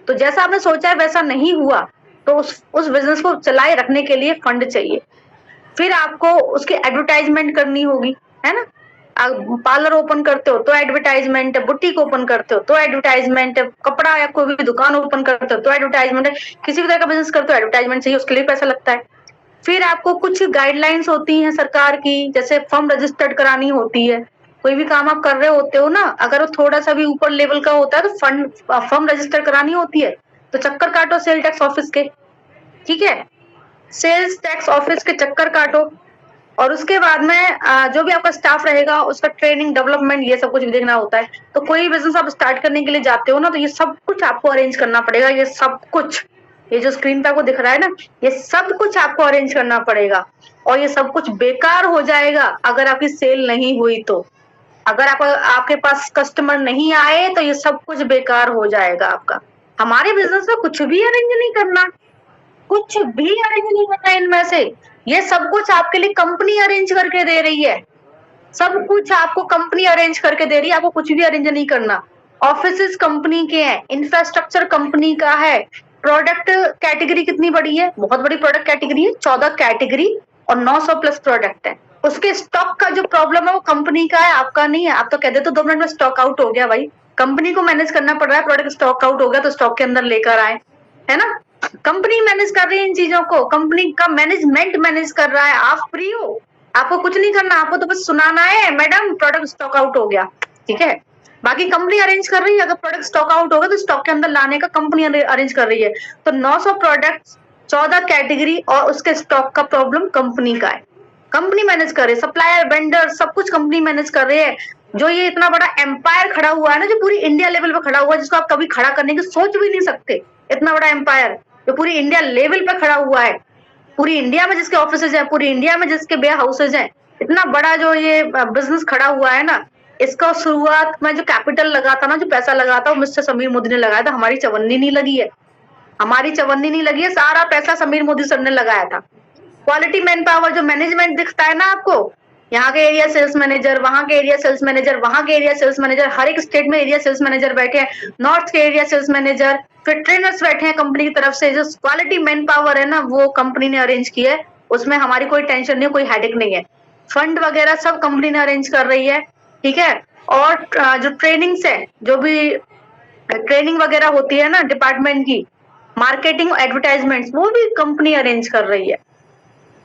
तो जैसा आपने सोचा है वैसा नहीं हुआ तो उस बिजनेस को चलाए रखने के लिए फंड चाहिए। फिर आपको उसकी एडवर्टाइजमेंट करनी होगी, है ना। आप पार्लर ओपन करते हो तो एडवर्टाइजमेंट है, बुटीक ओपन करते हो तो एडवर्टाइजमेंट है, कपड़ा या कोई भी दुकान ओपन करते हो तो एडवर्टाइजमेंट है, किसी भी तरह का बिजनेस करते हो एडवर्टाइजमेंट चाहिए, उसके लिए पैसा लगता है। फिर आपको कुछ गाइडलाइंस होती हैं सरकार की, जैसे फर्म रजिस्टर्ड करानी होती है। कोई भी काम आप कर रहे होते हो ना, अगर वो थोड़ा सा भी ऊपर लेवल का होता है तो फर्म रजिस्टर करानी होती है। तो चक्कर काटो सेल टैक्स ऑफिस के, ठीक है, सेल्स टैक्स ऑफिस के चक्कर काटो। और उसके बाद में जो भी आपका स्टाफ रहेगा उसका ट्रेनिंग डेवलपमेंट ये सब कुछ भी देखना होता है। तो कोई बिजनेस आप स्टार्ट करने के लिए जाते हो ना तो ये सब कुछ आपको अरेंज करना पड़ेगा। ये सब कुछ, ये जो स्क्रीन पे आपको दिख रहा है ना, ये सब कुछ आपको अरेंज करना पड़ेगा। और ये सब कुछ बेकार हो जाएगा अगर आपकी सेल नहीं हुई तो। अगर आपके पास कस्टमर नहीं आए तो ये सब कुछ बेकार हो जाएगा आपका। हमारे बिजनेस में कुछ भी अरेंज नहीं करना, कुछ भी अरेंज नहीं करना इनमें से। ये सब कुछ आपके लिए कंपनी अरेंज करके दे रही है। सब कुछ आपको कंपनी अरेंज करके दे रही है, आपको कुछ भी अरेंज नहीं करना। ऑफिसेस कंपनी के हैं, इंफ्रास्ट्रक्चर कंपनी का है। प्रोडक्ट कैटेगरी कितनी बड़ी है, बहुत बड़ी प्रोडक्ट कैटेगरी है, 14 कैटेगरी और 900 प्लस प्रोडक्ट है। उसके स्टॉक का जो प्रॉब्लम है वो कंपनी का है, आपका नहीं है। आप तो कहते तो 2 मिनट में स्टॉक आउट हो गया, भाई कंपनी को मैनेज करना पड़ रहा है। प्रोडक्ट स्टॉक आउट हो गया तो स्टॉक के अंदर लेकर आए, है ना। कंपनी मैनेज कर रही है इन चीजों को, कंपनी का मैनेजमेंट मैनेज कर रहा है। आप फ्री हो, आपको कुछ नहीं करना, आपको तो बस सुनाना है मैडम प्रोडक्ट स्टॉक आउट हो गया, ठीक है। बाकी कंपनी अरेंज कर रही है, अगर प्रोडक्ट स्टॉक आउट होगा तो स्टॉक के अंदर लाने का कंपनी अरेंज कर रही है। तो 900 प्रोडक्ट, 14 कैटेगरी और उसके स्टॉक का प्रॉब्लम कंपनी का है, कंपनी मैनेज कर रही है। सप्लायर वेंडर सब कुछ कंपनी मैनेज कर रही है। जो ये इतना बड़ा एम्पायर खड़ा हुआ है ना, जो पूरी इंडिया लेवल पे खड़ा हुआ है, जिसको आप कभी खड़ा करने की सोच भी नहीं सकते, इतना बड़ा एम्पायर जो पूरी इंडिया लेवल पे खड़ा हुआ है, पूरी इंडिया में जिसके ऑफिसेज हैं, पूरी इंडिया में जिसके वेयर हाउसेज हैं, इतना बड़ा जो ये बिजनेस खड़ा हुआ है ना, इसका शुरुआत में जो कैपिटल लगा था ना, जो पैसा लगा था वो मिस्टर समीर मोदी ने लगाया था। हमारी चवन्नी नहीं लगी है, हमारी चवन्नी नहीं लगी है, सारा पैसा समीर मोदी सर ने लगाया था। क्वालिटी मैन पावर, जो मैनेजमेंट दिखता है ना आपको, यहाँ के एरिया सेल्स मैनेजर, वहां के एरिया सेल्स मैनेजर, वहां के एरिया सेल्स मैनेजर, हर एक स्टेट में एरिया सेल्स मैनेजर बैठे हैं, नॉर्थ के एरिया सेल्स मैनेजर, फिर ट्रेनर्स बैठे हैं कंपनी की तरफ से। जो क्वालिटी मैन पावर है ना वो कंपनी ने अरेंज की है, उसमें हमारी कोई टेंशन नहीं, कोई हेडेक नहीं है। फंड वगैरह सब कंपनी ने अरेंज कर रही है, ठीक है। और जो ट्रेनिंग्स है, जो भी ट्रेनिंग वगैरह होती है ना डिपार्टमेंट की, मार्केटिंग एडवर्टाइजमेंट्स, वो भी कंपनी अरेंज कर रही है।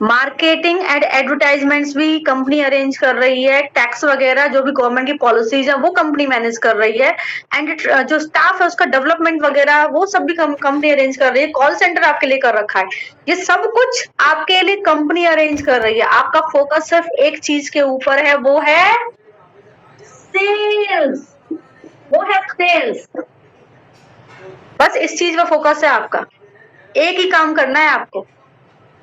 मार्केटिंग एंड एडवर्टाइजमेंट्स भी कंपनी अरेंज कर रही है। टैक्स वगैरह जो भी गवर्नमेंट की पॉलिसीज है वो कंपनी मैनेज कर रही है। एंड जो स्टाफ है उसका डेवलपमेंट वगैरह वो सब भी कंपनी अरेंज कर रही है। कॉल सेंटर आपके लिए कर रखा है, ये सब कुछ आपके लिए कंपनी अरेंज कर रही है। आपका फोकस सिर्फ एक चीज के ऊपर है, वो है सेल्स, वो है सेल्स। बस इस चीज पर फोकस है आपका, एक ही काम करना है आपको,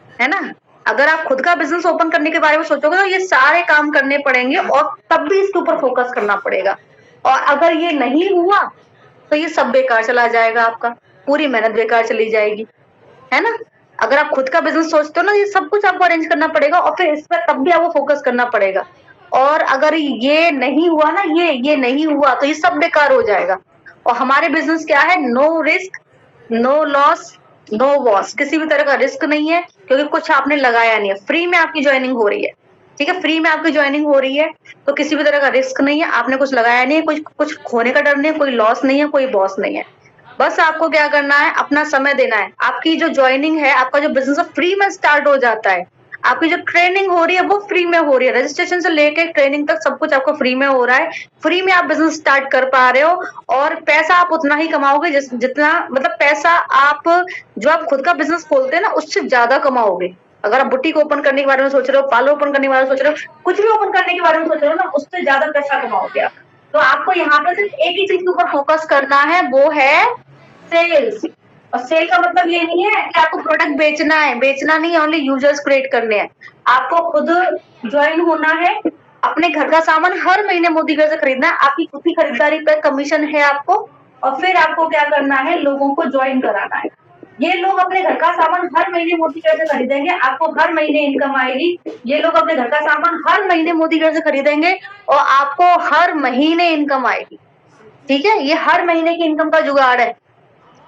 है ना। अगर आप खुद का बिजनेस ओपन करने के बारे में सोचोगे तो ये सारे काम करने पड़ेंगे और तब भी इसके ऊपर फोकस करना पड़ेगा। और अगर ये नहीं हुआ तो ये सब बेकार चला जाएगा, आपका पूरी मेहनत बेकार चली जाएगी, है ना। अगर आप खुद का बिजनेस सोचते हो ना, ये सब कुछ आपको अरेंज करना पड़ेगा और फिर इस पर तब भी आपको फोकस करना पड़ेगा। और अगर ये नहीं हुआ ना, ये नहीं हुआ तो ये सब बेकार हो जाएगा। और हमारे बिजनेस क्या है, no risk no loss no वॉस, किसी भी तरह का रिस्क नहीं है, क्योंकि कुछ आपने लगाया नहीं है, फ्री में आपकी ज्वाइनिंग हो रही है, ठीक है। फ्री में आपकी ज्वाइनिंग हो रही है तो किसी भी तरह का रिस्क नहीं है, आपने कुछ लगाया नहीं है, कुछ खोने का डर नहीं है, कोई लॉस नहीं है, कोई बॉस नहीं है। बस आपको क्या करना है, अपना समय देना है। आपकी जो ज्वाइनिंग है, आपका जो बिजनेस है फ्री में स्टार्ट हो जाता है। आपकी जो ट्रेनिंग हो रही है वो फ्री में हो रही है, रजिस्ट्रेशन से लेके ट्रेनिंग तक सब कुछ आपको फ्री में हो रहा है। फ्री में आप बिजनेस स्टार्ट कर पा रहे हो और पैसा आप उतना ही कमाओगे जितना, मतलब पैसा आप जो आप खुद का बिजनेस खोलते हैं ना उससे ज्यादा कमाओगे। अगर आप बुटीक ओपन करने के बारे में सोच रहे हो, पार्लर ओपन करने के बारे में सोच रहे हो, कुछ भी ओपन करने के बारे में सोच रहे हो ना, उससे ज्यादा पैसा कमाओगे आप। तो आपको यहाँ पर सिर्फ एक ही चीज के ऊपर फोकस करना है, वो है सेल्स। और सेल का मतलब ये नहीं है कि आपको प्रोडक्ट बेचना है, बेचना नहीं, ओनली यूजर्स क्रिएट करने हैं। आपको खुद ज्वाइन होना है, अपने घर का सामान हर महीने मोदी घर से खरीदना है, आपकी खुद की खरीदारी पे कमीशन है आपको। और फिर आपको क्या करना है, लोगों को ज्वाइन कराना है। ये लोग अपने घर का सामान हर महीने मोदी घर से खरीदेंगे, आपको हर महीने इनकम आएगी। ये लोग अपने घर का सामान हर महीने मोदी घर से खरीदेंगे और आपको हर महीने इनकम आएगी। ठीक है, ये हर महीने की इनकम का जुगाड़ है।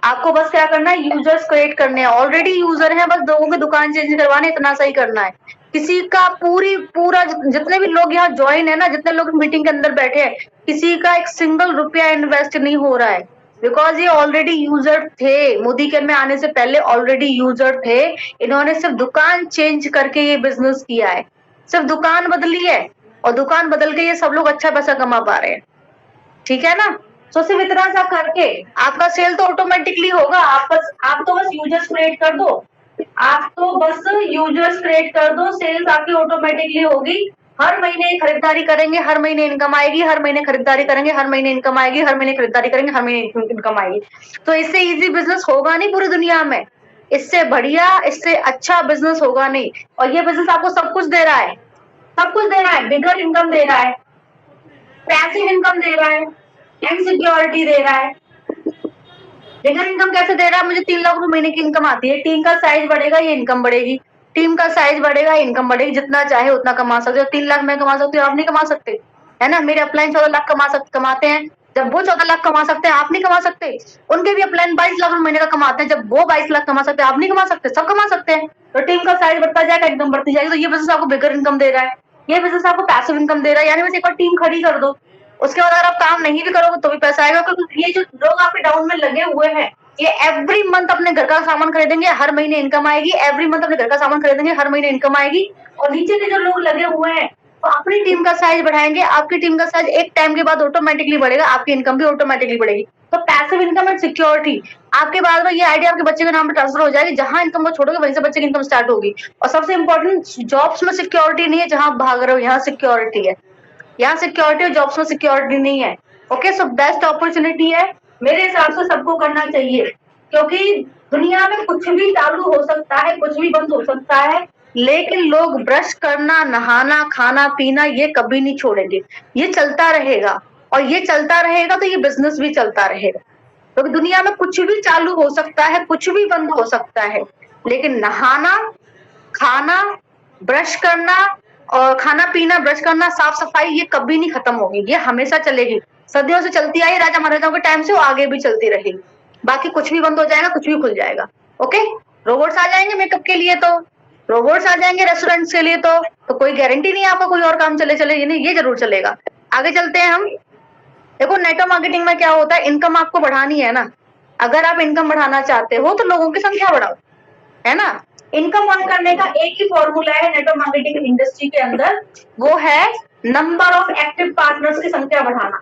आपको बस क्या करना है, यूजर्स क्रिएट करने हैं। ऑलरेडी यूजर है, बस लोगों की दुकान चेंज करवाने, इतना सही करना है। किसी का पूरा जितने भी लोग यहाँ ज्वाइन है ना, जितने लोग मीटिंग के अंदर बैठे हैं, किसी का एक सिंगल रुपया इन्वेस्ट नहीं हो रहा है, बिकॉज ये ऑलरेडी यूजर थे। मोदी केयर में आने से पहले ऑलरेडी यूजर थे। इन्होंने सिर्फ दुकान चेंज करके ये बिजनेस किया है, सिर्फ दुकान बदली है, और दुकान बदल के ये सब लोग अच्छा पैसा कमा पा रहे हैं। ठीक है ना। तो सिर्फ इतना सा करके आपका सेल तो ऑटोमेटिकली होगा। आप तो बस यूजर्स क्रिएट कर दो, आप तो बस यूजर्स क्रिएट कर दो, सेल्स आपकी ऑटोमेटिकली होगी। हर महीने खरीदारी करेंगे, हर महीने इनकम आएगी, हर महीने खरीदारी करेंगे, हर महीने इनकम आएगी, हर महीने खरीदारी करेंगे, हर महीने इनकम आएगी। तो इससे इजी बिजनेस होगा नहीं पूरी दुनिया में, इससे बढ़िया, इससे अच्छा बिजनेस होगा नहीं। और ये बिजनेस आपको सब कुछ दे रहा है, सब कुछ दे रहा है। बिगर इनकम दे रहा है, पैसिव इनकम दे रहा है, एंड सिक्योरिटी दे रहा है। बिगर इनकम कैसे दे रहा है? मुझे 3 लाख रुपए महीने की इनकम आती है, टीम का साइज बढ़ेगा ये इनकम बढ़ेगी, टीम का साइज बढ़ेगा इनकम बढ़ेगी, जितना चाहे उतना कमा सकते हो। 3 लाख मैं कमा सकती हूँ, आप नहीं कमा सकते, है ना। मेरे अपलाइन 14 लाख कमाते हैं, जब वो 14 लाख कमा सकते हैं, आप नहीं कमा सकते। उनके भी अपलाइन 22 लाख महीने का कमाते हैं, जब वो 22 लाख कमा सकते हैं, आप नहीं कमा सकते, सब कमा सकते हैं। तो टीम का साइज बढ़ता जाएगा, इनकम बढ़ती जाएगी। तो ये बिजनेस आपको बिगर इनकम दे रहा है, ये बिजनेस आपको पैसिव इनकम दे रहा है। यानी बस एक बार टीम खड़ी कर दो, उसके बाद अगर आप काम नहीं भी करोगे तो भी पैसा आएगा। क्योंकि ये जो लोग आपके डाउन में लगे हुए हैं, ये एवरी मंथ अपने घर का सामान खरीदेंगे, हर महीने इनकम आएगी। एवरी मंथ अपने घर का सामान खरीदेंगे, हर महीने इनकम आएगी। और नीचे के जो लोग लगे हुए हैं, तो अपनी टीम का साइज बढ़ाएंगे, आपकी टीम का साइज एक टाइम के बाद ऑटोमेटिकली बढ़ेगा, आपकी इनकम भी ऑटोमेटिकली बढ़ेगी। तो पैसिव इनकम एंड सिक्योरिटी, आपके बाद में ये आइडिया आपके बच्चे के नाम पर ट्रांसफर हो जाएगी। जहां इनकम को छोड़ोगे वहीं से बच्चे की इनकम स्टार्ट होगी। और सबसे इंपॉर्टेंट, जॉब्स में सिक्योरिटी नहीं है, जहां आप भाग रहे हो यहाँ सिक्योरिटी है। यहाँ सिक्योरिटी और जॉब्स में सिक्योरिटी नहीं है। ओके, सो बेस्ट अपॉर्चुनिटी है, मेरे हिसाब से सबको करना चाहिए। क्योंकि दुनिया में कुछ भी चालू हो सकता है, कुछ भी बंद हो सकता है, लेकिन लोग ब्रश करना, नहाना, खाना पीना ये कभी नहीं छोड़ेंगे, ये चलता रहेगा। और ये चलता रहेगा तो ये बिजनेस भी चलता रहेगा। क्योंकि दुनिया में कुछ भी चालू हो सकता है, कुछ भी बंद हो सकता है, लेकिन नहाना, खाना, ब्रश करना और खाना पीना, ब्रश करना, साफ सफाई, ये कभी नहीं खत्म होगी, ये हमेशा चलेगी। सदियों से चलती आई, राजा महाराजाओं के टाइम से, वो आगे भी चलती रहेगी। बाकी कुछ भी बंद हो जाएगा, कुछ भी खुल जाएगा। ओके, रोबोट्स आ जाएंगे मेकअप के लिए, तो रोबोट्स आ जाएंगे रेस्टोरेंट्स के लिए, तो कोई गारंटी नहीं है आपका कोई और काम चले ये नहीं, ये जरूर चलेगा। आगे चलते हैं हम। देखो, नेटवर्क मार्केटिंग में क्या होता है, इनकम आपको बढ़ानी है ना। अगर आप इनकम बढ़ाना चाहते हो तो लोगों की संख्या बढ़ाओ, है ना। इनकम अर्न करने का एक ही फॉर्मूला है नेटवर्क मार्केटिंग इंडस्ट्री के अंदर, वो है नंबर ऑफ एक्टिव पार्टनर्स की संख्या बढ़ाना,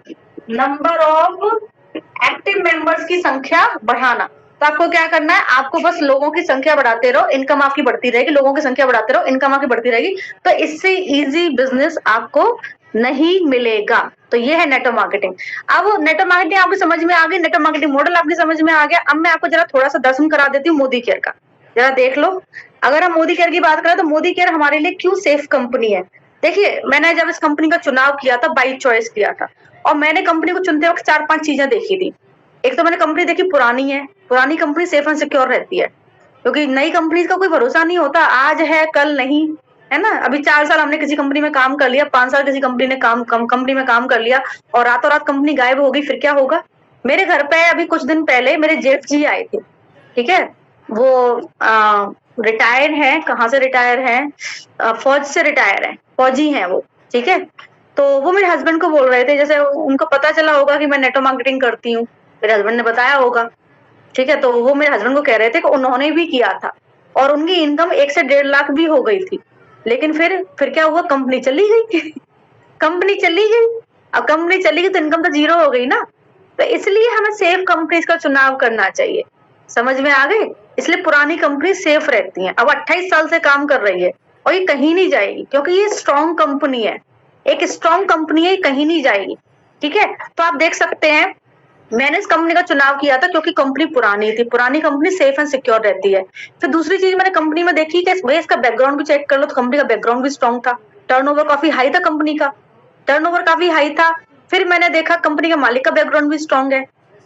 नंबर ऑफ एक्टिव मेंबर्स की संख्या बढ़ाना। तो आपको क्या करना है, आपको बस लोगों की संख्या बढ़ाते रहो, इनकम आपकी बढ़ती रहेगी। लोगों की संख्या बढ़ाते रहो, इनकम आपकी बढ़ती रहेगी। तो इससे इजी बिजनेस आपको नहीं मिलेगा। तो ये है नेटवर्क मार्केटिंग। अब नेटवर्क मार्केटिंग आपकी समझ में आ गई, नेटवर्क मार्केटिंग मॉडल आपकी समझ में आ गया। अब मैं आपको जरा थोड़ा सा दर्शन करा देती हूँ मोदी केयर का, जरा देख लो। अगर हम मोदी केयर की बात करें तो मोदी केयर हमारे लिए क्यों सेफ कंपनी है। देखिए, मैंने जब इस कंपनी का चुनाव किया था, बाई चॉइस किया था, और मैंने कंपनी को चुनते वक्त 4-5 चीजें देखी थी। एक तो मैंने कंपनी देखी पुरानी है, पुरानी कंपनी सेफ एंड सिक्योर रहती है, क्योंकि नई कंपनी का कोई भरोसा नहीं होता, आज है कल नहीं, है ना। अभी 4 साल हमने किसी कंपनी में काम कर लिया, 5 साल किसी कंपनी ने कंपनी में काम कर लिया, और रातों रात कंपनी गायब हो गई, फिर क्या होगा। मेरे घर पे अभी कुछ दिन पहले मेरे जेठ जी आए थे, ठीक है। वो रिटायर है, कहाँ से रिटायर है, फौज से रिटायर है, फौजी हैं वो, ठीक है। तो वो मेरे हस्बैंड को बोल रहे थे, जैसे उनको पता चला होगा कि मैं नेटवर्क मार्केटिंग करती हूँ, मेरे हस्बैंड ने बताया होगा, ठीक है। तो वो मेरे हस्बैंड को कह रहे थे कि उन्होंने भी किया था, और उनकी इनकम 1 से 1.5 लाख भी हो गई थी। लेकिन फिर क्या हुआ, कंपनी चली गई कंपनी चली गई। अब कंपनी चली गई तो इनकम तो 0 हो गई ना। तो इसलिए हमें सेफ कंपनीज का चुनाव करना चाहिए। समझ में आ गई? इसलिए पुरानी कंपनी सेफ रहती है। अब 28 साल से काम कर रही है और ये कहीं नहीं जाएगी, क्योंकि ये स्ट्रॉन्ग कंपनी है, एक स्ट्रॉन्ग कंपनी है, ये कहीं नहीं जाएगी। ठीक है, तो आप देख सकते हैं मैंने इस कंपनी का चुनाव किया था क्योंकि कंपनी पुरानी थी, पुरानी कंपनी सेफ एंड सिक्योर रहती है। फिर दूसरी चीज मैंने कंपनी में देखी कि भाई इसका बैकग्राउंड भी चेक कर लो, तो कंपनी का बैकग्राउंड भी स्ट्रॉन्ग था, टर्नओवर काफी हाई था, कंपनी का टर्नओवर काफी हाई था। फिर मैंने देखा कंपनी का मालिक का बैकग्राउंड भी स्ट्रॉन्ग है,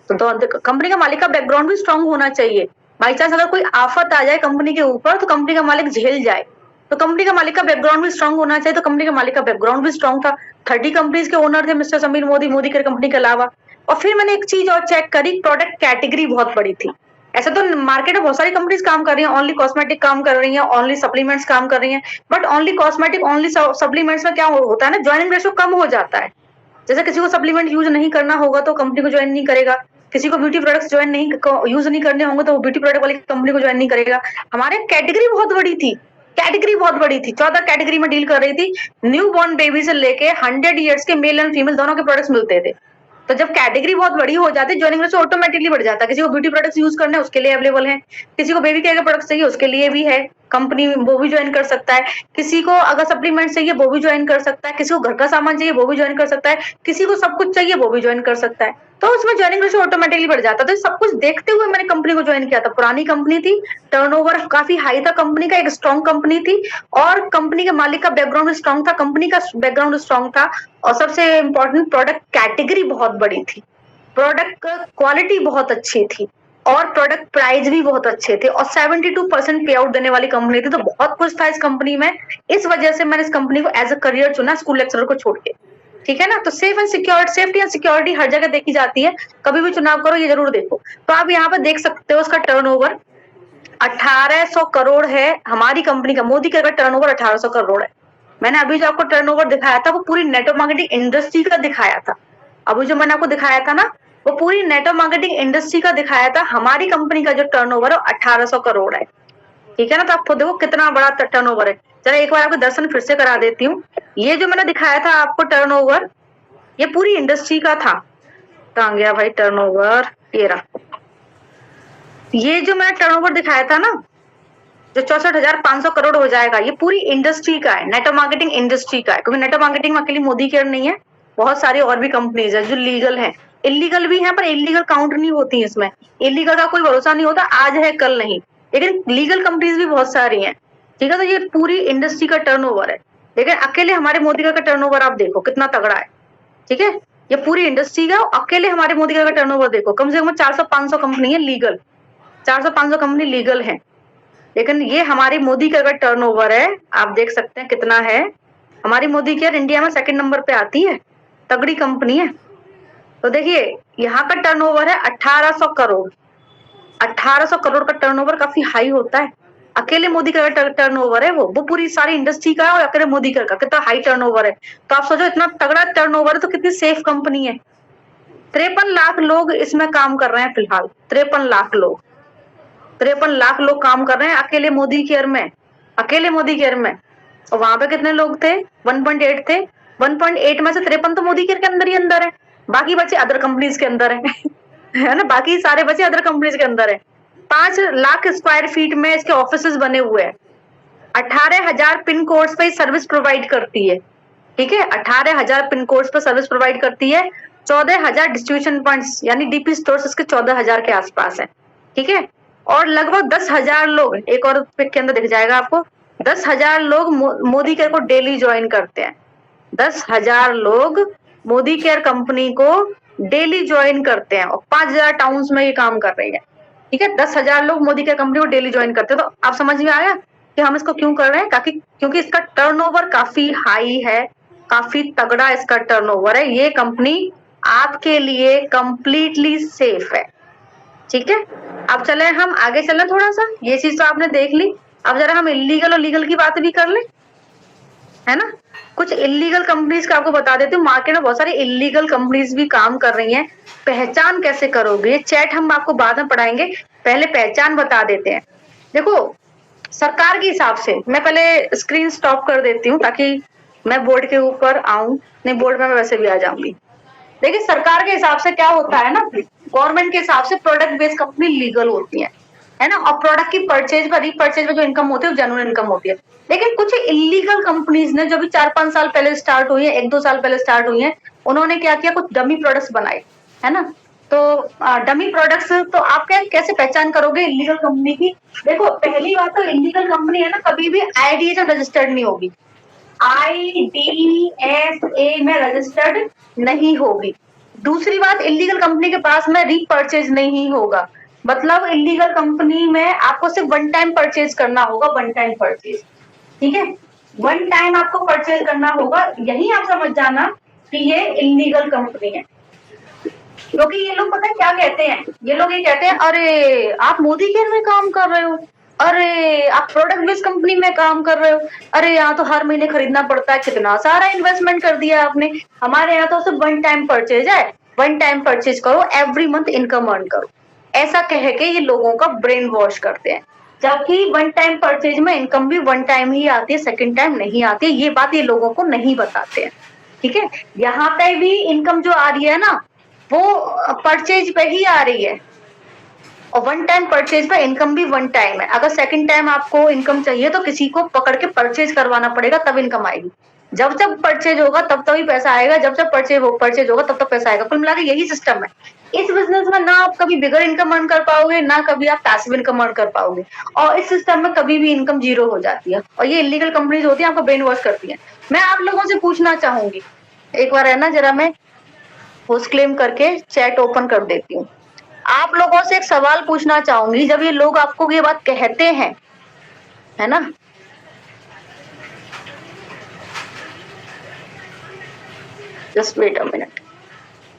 तो कंपनी का मालिक का बैकग्राउंड भी स्ट्रॉन्ग होना चाहिए। बाई चांस अगर कोई आफत आ जाए कंपनी के ऊपर तो कंपनी का मालिक झेल जाए, तो कंपनी का मालिक का बैकग्राउंड भी स्ट्रॉन्ग होना चाहिए। तो कंपनी का मालिक का बैकग्राउंड भी स्ट्रॉन्ग था। 30 कंपनीज के ओनर थे mister Sameer Modi, Modi care company के अलावा। और फिर मैंने एक चीज और चेक करी, प्रोडक्ट कैटेगरी बहुत बड़ी थी। ऐसा तो मार्केट में बहुत सारी कंपनीज काम कर रही हैं, ओनली कॉस्मेटिक काम कर रही हैं, ओनली सप्लीमेंट्स काम कर रही हैं, but only cosmetic only supplements में क्या होता है ना, ज्वाइनिंग रेशो कम हो जाता है। जैसे किसी को सप्लीमेंट यूज नहीं करना होगा तो कंपनी को ज्वाइन नहीं करेगा, किसी को ब्यूटी प्रोडक्ट्स ज्वाइन नहीं यूज नहीं करने होंगे तो वो ब्यूटी प्रोडक्ट वाली कंपनी को ज्वाइन नहीं करेगा। हमारे कैटेगरी बहुत बड़ी थी, कैटेगरी बहुत बड़ी थी, 14 कैटेगरी में डील कर रही थी। न्यू बॉर्न बेबी से लेके 100 ईयर्स के मेल एंड फीमेल दोनों के प्रोडक्ट्स मिलते थे। तो जब कैटेगरी बहुत बड़ी हो जाती है, ज्वाइनिंग रेशो ऑटोमेटिकली बढ़ जाता है। किसी को ब्यूटी प्रोडक्ट्स यूज करने हैं उसके लिए अवेलेबल है, किसी को बेबी केयर के प्रोडक्ट्स चाहिए उसके लिए भी है, कंपनी वो भी ज्वाइन कर सकता है। किसी को अगर सप्लीमेंट चाहिए वो भी ज्वाइन कर सकता है, किसी को घर का सामान चाहिए वो भी ज्वाइन कर सकता है, किसी को सब कुछ चाहिए वो भी ज्वाइन कर सकता है। तो उसमें ज्वाइनिंग रेशो ऑटोमेटिकली बढ़ जाता है। तो सब कुछ देखते हुए मैंने कंपनी को ज्वाइन किया था। पुरानी कंपनी थी, टर्नओवर काफी हाई था कंपनी का, एक स्ट्रॉन्ग कंपनी थी, और कंपनी के मालिक का बैकग्राउंड स्ट्रॉन्ग था, कंपनी का बैकग्राउंड स्ट्रॉन्ग था, और सबसे इंपॉर्टेंट प्रोडक्ट कैटेगरी बहुत बड़ी थी, प्रोडक्ट क्वालिटी बहुत अच्छी थी, और प्रोडक्ट प्राइस भी बहुत अच्छे थे, और 72% पे आउट देने वाली कंपनी थी। तो बहुत कुछ था इस कंपनी में, इस वजह से मैंने इस कंपनी को एज अ करियर चुना, स्कूल लेक्चरर को छोड़ के। ठीक है ना, तो safe and security, safety and security हर जगह देखी जाती है, कभी भी चुनाव करो ये जरूर देखो। तो आप यहाँ पर देख सकते हो उसका टर्नओवर 1800 करोड़ है, हमारी कंपनी का मोदी केयर का टर्नओवर 1800 करोड़ है। मैंने अभी जो आपको टर्नओवर दिखाया था वो पूरी नेटवर्क मार्केटिंग इंडस्ट्री का दिखाया था। अभी जो मैंने आपको दिखाया था ना वो पूरी नेटवर्क मार्केटिंग इंडस्ट्री का दिखाया था। हमारी कंपनी का जो टर्नओवर है 1800 करोड़ है। ठीक है ना, तो आप देखो कितना बड़ा टर्नओवर है। चलो एक बार आपको दर्शन फिर से करा देती हूँ। ये जो मैंने दिखाया था आपको टर्नओवर, ये पूरी इंडस्ट्री का था। कहाँ गया भाई टर्नओवर, ये रहा। ये जो मैंने टर्नओवर दिखाया था ना, जो 64,500 करोड़ हो जाएगा, ये पूरी इंडस्ट्री का है, नेटवर्क मार्केटिंग इंडस्ट्री का है। क्योंकि नेटवर्क मार्केटिंग में अकेली मोदी केयर नहीं है, बहुत सारी और भी कंपनीज है जो लीगल है, इलीगल भी है, पर इलीगल काउंट नहीं होती इसमें। इलीगल का कोई भरोसा नहीं होता, आज है कल नहीं, लेकिन लीगल कंपनीज भी बहुत सारी हैं। ठीक है, तो ये पूरी इंडस्ट्री का टर्नओवर है, लेकिन अकेले हमारे मोदी का टर्नओवर आप देखो कितना तगड़ा है। ठीक है, ये पूरी इंडस्ट्री का, अकेले हमारे मोदी का टर्नओवर देखो, कम से कम 400-500 कंपनी है लीगल, 400-500 कंपनी लीगल है, लेकिन ये हमारी मोदी केयर का टर्नओवर है, आप देख सकते हैं कितना है। हमारी मोदी केयर इंडिया में 2nd नंबर पे आती है, तगड़ी कंपनी है। तो देखिए यहाँ का टर्नओवर है 1800 करोड़, 1800 करोड़ का टर्नओवर काफी हाई होता है। अकेले मोदी केयर का टर्नओवर है, वो पूरी सारी इंडस्ट्री का है, और अकेले मोदी केयर का कितना हाई टर्नओवर है। तो आप सोचो इतना तगड़ा टर्नओवर है तो कितनी सेफ कंपनी है। 53 लाख लोग इसमें काम कर रहे हैं फिलहाल, 53 लाख लोग, 53 लाख लोग काम कर रहे हैं अकेले मोदी केयर में, अकेले मोदी केयर में। और वहां पे कितने लोग थे, 1.8 थे, 1.8 में से 53 तो मोदी केयर के अंदर ही अंदर है, बाकी बचे अदर कंपनीज के अंदर है है ना, बाकी सारे बचे अदर कंपनीज के अंदर है। 5 लाख स्क्वायर फीट में इसके ऑफिसेज बने हुए हैं, 18,000 पिन कोड्स पे सर्विस प्रोवाइड करती है। ठीक है, 18,000 पिन कोड्स पे सर्विस प्रोवाइड करती है, 14,000 डिस्ट्रीब्यूशन पॉइंट्स यानी डीपी स्टोर्स इसके 14,000 के आसपास है। ठीक है, और लगभग 10,000 लोग, एक और पिक के अंदर दिख जाएगा आपको, 10,000 लोग मोदी केयर को डेली ज्वाइन करते हैं। 10,000 लोग मोदी केयर कंपनी को डेली ज्वाइन करते हैं, और 5,000 टाउन्स में ये काम कर रही है। ठीक है, 10,000 लोग मोदी केयर कंपनी को डेली ज्वाइन करते हैं। तो आप समझ में आया कि हम इसको क्यों कर रहे हैं, क्योंकि इसका टर्नओवर काफी हाई है, काफी तगड़ा इसका टर्नओवर है। ये कंपनी आपके लिए कंप्लीटली सेफ है। ठीक है, अब चले हम आगे चले थोड़ा सा, ये चीज तो आपने देख ली। अब जरा हम इलीगल और लीगल की बात भी कर ले, है ना। कुछ इलीगल कंपनीज का आपको बता देती हूँ, मार्केट में बहुत सारी इलीगल कंपनीज भी काम कर रही हैं। पहचान कैसे करोगे, चैट हम आपको बाद में पढ़ाएंगे, पहले पहचान बता देते हैं। देखो सरकार के हिसाब से, मैं पहले स्क्रीन स्टॉप कर देती हूँ ताकि मैं बोर्ड के ऊपर आऊं, नहीं बोर्ड में मैं वैसे भी आ जाऊंगी। देखिए सरकार के हिसाब से क्या होता है ना, गवर्नमेंट के हिसाब से प्रोडक्ट बेस्ड कंपनी लीगल होती है ना, और प्रोडक्ट की परचेज पर रीपरचेज में जो इनकम होती है वो जेन्युइन इनकम होती है। लेकिन कुछ इलीगल कंपनीज ने जो भी 4-5 साल पहले स्टार्ट हुई है, 1-2 साल पहले स्टार्ट हुई है, उन्होंने क्या किया, कुछ डमी प्रोडक्ट्स बनाए, है ना। तो डमी प्रोडक्ट्स, तो आप कैसे पहचान करोगे इलीगल कंपनी की? देखो, पहली बात तो इलीगल कंपनी है ना, कभी भी आईडीएस रजिस्टर्ड नहीं होगी, IDSA में रजिस्टर्ड नहीं होगी। दूसरी बात, इलीगल कंपनी के पास में रीपरचेज नहीं होगा, मतलब इलीगल कंपनी में आपको सिर्फ वन टाइम परचेज करना होगा, वन टाइम परचेज, ठीक है, वन टाइम आपको परचेज करना होगा। यही आप समझ जाना कि ये इलीगल कंपनी है। क्योंकि ये लोग पता है क्या कहते हैं, ये लोग ये कहते हैं, अरे आप मोदी केयर में काम कर रहे हो, अरे आप प्रोडक्ट बेस्ड कंपनी में काम कर रहे हो, अरे यहाँ तो हर महीने खरीदना पड़ता है, कितना सारा इन्वेस्टमेंट कर दिया आपने, हमारे यहाँ तो सिर्फ वन टाइम परचेज है, वन टाइम परचेज करो, एवरी मंथ इनकम अर्न करो, ऐसा कह के ये लोगों का ब्रेन वॉश करते हैं। जबकि वन टाइम परचेज में इनकम भी वन टाइम ही आती है, सेकंड टाइम नहीं आती है, ये बात ये लोगों को नहीं बताते हैं, ठीक है। यहाँ पे भी इनकम जो आ रही है ना, वो परचेज पे ही आ रही है, और वन टाइम परचेज पे इनकम भी वन टाइम है। अगर सेकंड टाइम आपको इनकम चाहिए तो किसी को पकड़ के परचेज करवाना पड़ेगा, तब इनकम आएगी। जब जब परचेज होगा तब तभी पैसा आएगा, जब जब परचेज होगा तब तब पैसा आएगा। कुल मिला के यही सिस्टम है इस बिजनेस में, ना आप कभी बिगर इनकम अर्न कर पाओगे, ना कभी आप पैसिव इनकम अर्न कर पाओगे, और इस सिस्टम में कभी भी इनकम जीरो हो जाती है, और ये इलीगल कंपनीज होती है, आपको ब्रेन वॉश करती है। मैं आप लोगों से पूछना चाहूंगी, एक बार है ना, जरा मैं होस्ट क्लेम करके चैट ओपन कर देती हूँ। आप लोगों से एक सवाल पूछना चाहूंगी, जब ये लोग आपको ये बात कहते हैं, है ना, जस्ट वेट अ मिनट,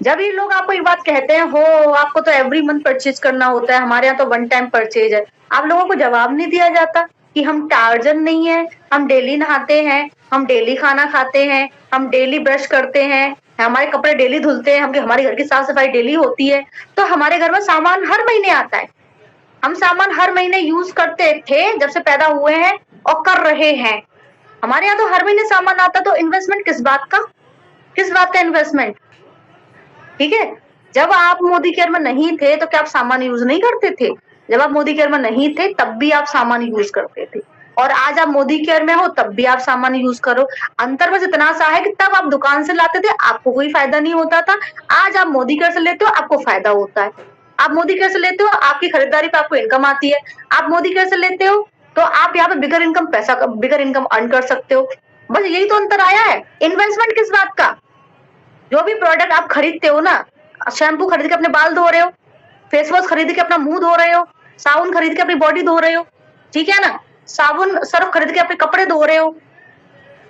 जब ये लोग आपको ये बात कहते हैं, हो आपको तो एवरी मंथ परचेज करना होता है, हमारे यहाँ तो वन टाइम परचेज है, आप लोगों को जवाब नहीं दिया जाता कि हम टार्जन नहीं है, हम डेली नहाते हैं, हम डेली खाना खाते हैं, हम डेली ब्रश करते हैं, हमारे कपड़े डेली धुलते हैं, हमारे घर की साफ सफाई डेली होती है, तो हमारे घर में सामान हर महीने आता है, हम सामान हर महीने यूज करते थे जब से पैदा हुए हैं और कर रहे हैं, हमारे यहाँ तो हर महीने सामान आता, तो इन्वेस्टमेंट किस बात का इन्वेस्टमेंट, ठीक है। जब आप मोदी केयर में नहीं थे तो क्या आप सामान यूज नहीं करते थे? जब आप मोदी केयर में नहीं थे तब भी आप सामान यूज करते थे, और आज आप मोदी केयर में हो तब भी आप सामान यूज करो। अंतर बस इतना सा है कि तब आप दुकान से लाते थे, आपको कोई फायदा नहीं होता था, आज आप मोदी केयर से लेते हो, आपको फायदा होता है। आप मोदी केयर से लेते हो, आपकी खरीदारी पे आपको इनकम आती है, आप मोदी केयर से लेते हो तो आप यहाँ पे बिगर इनकम अर्न कर सकते हो। बस यही तो अंतर आया है। इन्वेस्टमेंट किस बात का? जो भी प्रोडक्ट आप खरीदते हो ना, शैम्पू खरीद के अपने बाल धो रहे हो, फेस वॉश खरीद के अपना मुंह धो रहे हो, साबुन खरीद के अपनी बॉडी धो रहे हो, ठीक है ना, साबुन सर्फ खरीद के अपने कपड़े धो रहे हो,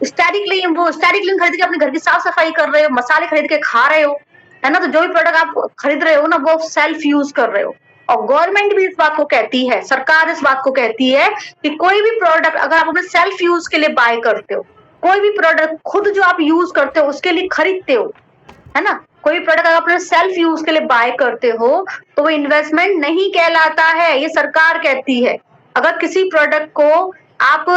स्टैटिक क्लीन खरीद के अपने घर की साफ सफाई कर रहे हो, मसाले खरीद के खा रहे हो, है ना। तो जो भी प्रोडक्ट आप खरीद रहे हो ना, वो सेल्फ यूज कर रहे हो, और गवर्नमेंट भी इस बात को कहती है, सरकार इस बात को कहती है कि कोई भी प्रोडक्ट अगर आप अपने सेल्फ यूज के लिए बाय करते हो, कोई भी प्रोडक्ट खुद जो आप यूज करते हो उसके लिए खरीदते हो, है ना, कोई भी प्रोडक्ट अगर अपने सेल्फ यूज के लिए बाय करते हो तो वो इन्वेस्टमेंट नहीं कहलाता है, ये सरकार कहती है। अगर किसी प्रोडक्ट को आप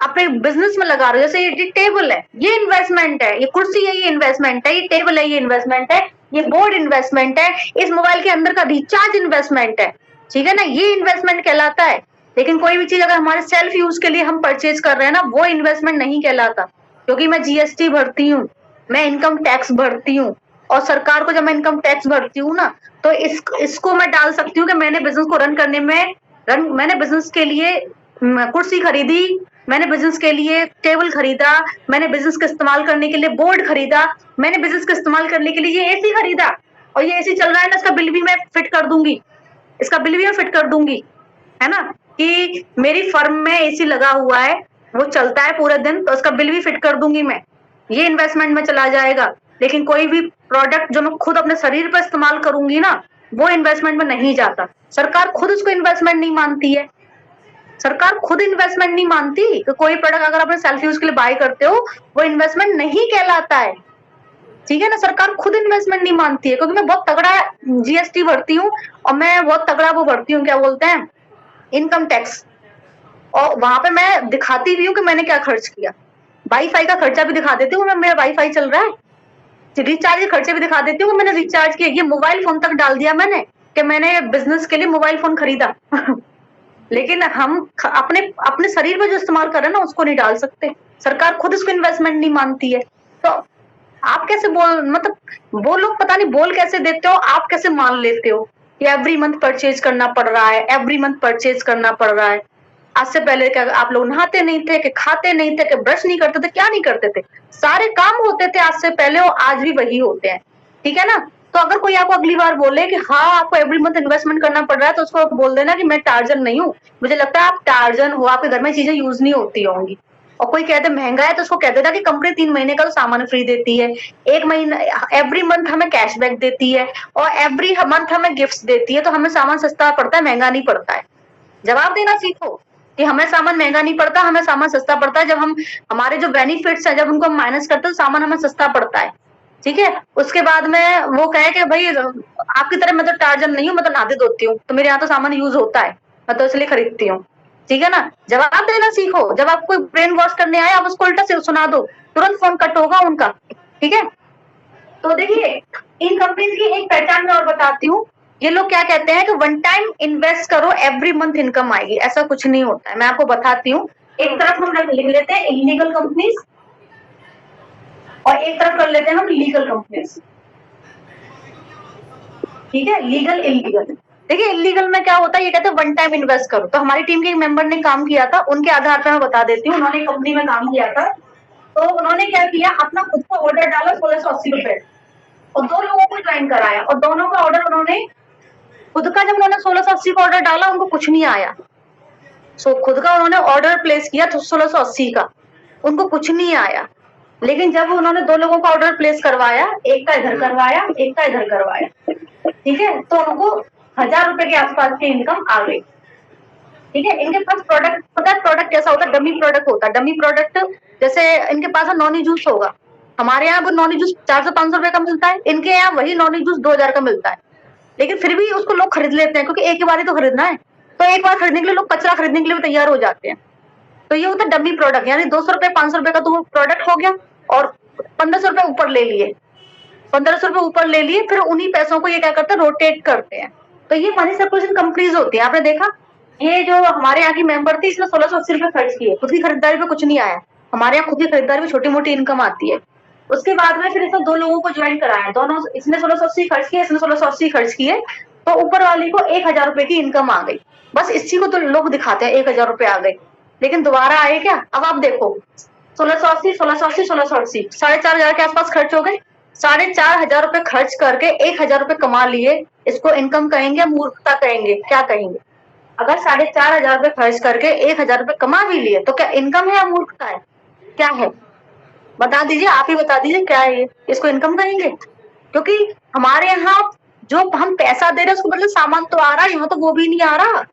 अपने बिजनेस में लगा रहे हो, जैसे ये टेबल है, ये इन्वेस्टमेंट है, ये कुर्सी है, ये इन्वेस्टमेंट है, ये टेबल है, ये इन्वेस्टमेंट है, ये बोर्ड इन्वेस्टमेंट है, इस मोबाइल के अंदर का रिचार्ज इन्वेस्टमेंट है, ठीक है ना, ये इन्वेस्टमेंट कहलाता है। लेकिन कोई भी चीज अगर हमारे सेल्फ यूज के लिए हम परचेज कर रहे हैं ना, वो इन्वेस्टमेंट नहीं कहलाता, क्योंकि मैं जीएसटी भरती हूँ, मैं इनकम टैक्स भरती हूँ, और सरकार को जब मैं इनकम टैक्स भरती हूँ ना, तो इसको मैं डाल सकती हूँ कि मैंने बिजनेस को रन करने में मैंने बिजनेस के लिए कुर्सी खरीदी, मैंने बिजनेस के लिए टेबल खरीदा, मैंने बिजनेस का इस्तेमाल करने के लिए बोर्ड खरीदा, मैंने बिजनेस का इस्तेमाल करने के लिए ये एसी खरीदा, और ये एसी चल रहा है ना, इसका बिल भी मैं फिट कर दूंगी, इसका बिल भी मैं फिट कर दूंगी, है ना, कि मेरी फर्म में एसी लगा हुआ है, वो चलता है पूरे दिन, तो उसका बिल भी फिट कर दूंगी मैं, ये इन्वेस्टमेंट में चला जाएगा। लेकिन कोई भी प्रोडक्ट जो मैं खुद अपने शरीर पर इस्तेमाल करूंगी ना, वो इन्वेस्टमेंट में नहीं जाता। सरकार खुद उसको इन्वेस्टमेंट नहीं मानती है, सरकार खुद इन्वेस्टमेंट नहीं मानती कि कोई प्रोडक्ट अगर अपने सेल्फ यूज के लिए बाय करते हो वो इन्वेस्टमेंट नहीं कहलाता है, ठीक है ना, सरकार खुद इन्वेस्टमेंट नहीं मानती है। क्योंकि मैं बहुत तगड़ा जीएसटी भरती हूँ, और मैं बहुत तगड़ा वो भरती हूँ, क्या बोलते हैं, इनकम टैक्स, और वहां पे मैं दिखाती भी हूँ कि मैंने क्या खर्च किया, वाईफाई का खर्चा भी दिखा देती हूँ, मेरा वाईफाई चल रहा है, रिचार्ज के खर्चे भी दिखा देती हूँ, मैंने रिचार्ज किया, ये मोबाइल फोन तक डाल दिया मैंने कि मैंने बिजनेस के लिए मोबाइल फोन खरीदा लेकिन हम अपने अपने शरीर में जो इस्तेमाल कर रहे हैं ना उसको नहीं डाल सकते, सरकार खुद इसको इन्वेस्टमेंट नहीं मानती है। तो आप कैसे मतलब वो लोग पता नहीं बोल कैसे देते हो, आप कैसे मान लेते हो कि एवरी मंथ परचेज करना पड़ रहा है, एवरी मंथ परचेज करना पड़ रहा है। आज से पहले क्या आप लोग नहाते नहीं थे, कि खाते नहीं थे, कि ब्रश नहीं करते थे, क्या नहीं करते थे, सारे काम होते थे आज से पहले और आज भी वही होते हैं, ठीक है ना। तो अगर कोई आपको अगली बार बोले कि हाँ आपको एवरी मंथ इन्वेस्टमेंट करना पड़ रहा है, तो उसको बोल देना कि मैं टार्जन नहीं हूँ, मुझे लगता है आप टार्जन हो, आपके घर में चीजें यूज नहीं होती होंगी। और कोई कहते महंगा है तो उसको कहते था कि कंपनी 3 महीने का तो सामान फ्री देती है, 1 महीना एवरी मंथ हमें कैशबैक देती है, और एवरी मंथ हमें गिफ्ट्स देती है, तो हमें सामान सस्ता पड़ता है, महंगा नहीं पड़ता है। जवाब देना सीखो कि हमें सामान महंगा नहीं पड़ता, हमें सामान सस्ता पड़ता है। जब हम हमारे जो बेनिफिट्स है जब उनको हम माइनस करते हैं तो सामान हमें सस्ता पड़ता है, ठीक है। उसके बाद में वो कहे कि भाई आपकी तरह मैं तो टार्जन नहीं हूँ, मैं तो नहाती धोती हूँ, तो मेरे यहाँ तो सामान यूज होता है, मैं तो इसलिए खरीदती हूँ, ठीक है ना। जवाब देना सीखो, जब आप कोई ब्रेन वॉश करने आए आप उसको उल्टा से सुना दो, तुरंत फोन कट होगा उनका, ठीक है। तो देखिए इन कंपनीज की एक पहचान मैं और बताती हूँ, ये लोग क्या कहते हैं कि वन टाइम इन्वेस्ट करो एवरी मंथ इनकम आएगी, ऐसा कुछ नहीं होता है, मैं आपको बताती हूँ। एक तरफ हम लिख लेते हैं इलीगल कंपनीज और एक तरफ कर लेते हैं हम लीगल कंपनीज, ठीक है, लीगल इलीगल। देखिए इलीगल में क्या होता है, ये कहते हैं वन टाइम इन्वेस्ट करो। तो हमारी टीम के एक मेंबर ने काम किया था, उनके आधार पर मैं बता देती हूँ, उन्होंने कंपनी में काम किया था, तो उन्होंने क्या किया, अपना खुद का ऑर्डर डाला 1680 रुपए और 2 लोगों को ज्वाइन कराया, और दोनों का ऑर्डर उन्होंने खुद का, जब उन्होंने 1680 का ऑर्डर डाला उनको कुछ नहीं आया। खुद का उन्होंने ऑर्डर प्लेस किया 1680 का, उनको कुछ नहीं आया। लेकिन जब उन्होंने 2 लोगों का ऑर्डर प्लेस करवाया, एक का इधर करवाया, एक का इधर करवाया, ठीक है, तो उनको 1000 रुपए के आसपास की इनकम आ गई, ठीक है। इनके पास प्रोडक्ट, पता है प्रोडक्ट कैसा होता है, डमी प्रोडक्ट होता है। डमी प्रोडक्ट जैसे इनके पास नॉनी जूस होगा, हमारे यहाँ वो नॉनी जूस 400-500 रुपए का मिलता है, इनके यहाँ वही नॉनी जूस 2000 का मिलता है, लेकिन फिर भी उसको लोग खरीद लेते हैं क्योंकि एक ही बार ही तो खरीदना है, तो एक बार खरीदने के लिए लोग कचरा खरीदने के लिए भी तैयार हो जाते हैं। तो ये होता है डमी प्रोडक्ट, यानी 200 रुपए 500 रुपए का तो प्रोडक्ट हो गया और 1500 रुपए ऊपर ले लिए, 1500 रुपए ऊपर ले लिए, फिर उन्हीं पैसों को ये क्या करते हैं, रोटेट करते हैं। तो ये मनी सर्कुलेशन कंपनीज होती है। आपने देखा ये जो हमारे यहाँ की मेंबर थी, इसने 1680 रुपए खर्च किए, खुद की खरीदारी पे कुछ नहीं आया। हमारे यहाँ खुद की खरीदारी में छोटी मोटी इनकम आती है। उसके बाद में फिर इसने 2 लोगों को ज्वाइन कराया, दोनों, इसने 1680 खर्च किए, इसने 1680 खर्च किए, तो ऊपर वाली को 1000 रुपए की इनकम आ गई। बस इसी को तो लोग दिखाते हैं 1000 रुपए आ गए, लेकिन दोबारा आए क्या। अब आप देखो 1680 1680 1680 4500 के आसपास खर्च हो गए, 4500 रुपए खर्च करके 1000 रुपए कमा लिए, इसको इनकम कहेंगे, मूर्खता कहेंगे, क्या कहेंगे। अगर 4500 रुपए खर्च करके 1000 रुपए कमा भी लिए तो क्या इनकम है या मूर्खता है, क्या है, बता दीजिए, आप ही बता दीजिए क्या है ये, इसको इनकम कहेंगे। क्योंकि हमारे यहाँ जो हम पैसा दे रहे हैं उसको मतलब सामान तो आ रहा है, यहाँ तो वो भी नहीं आ रहा,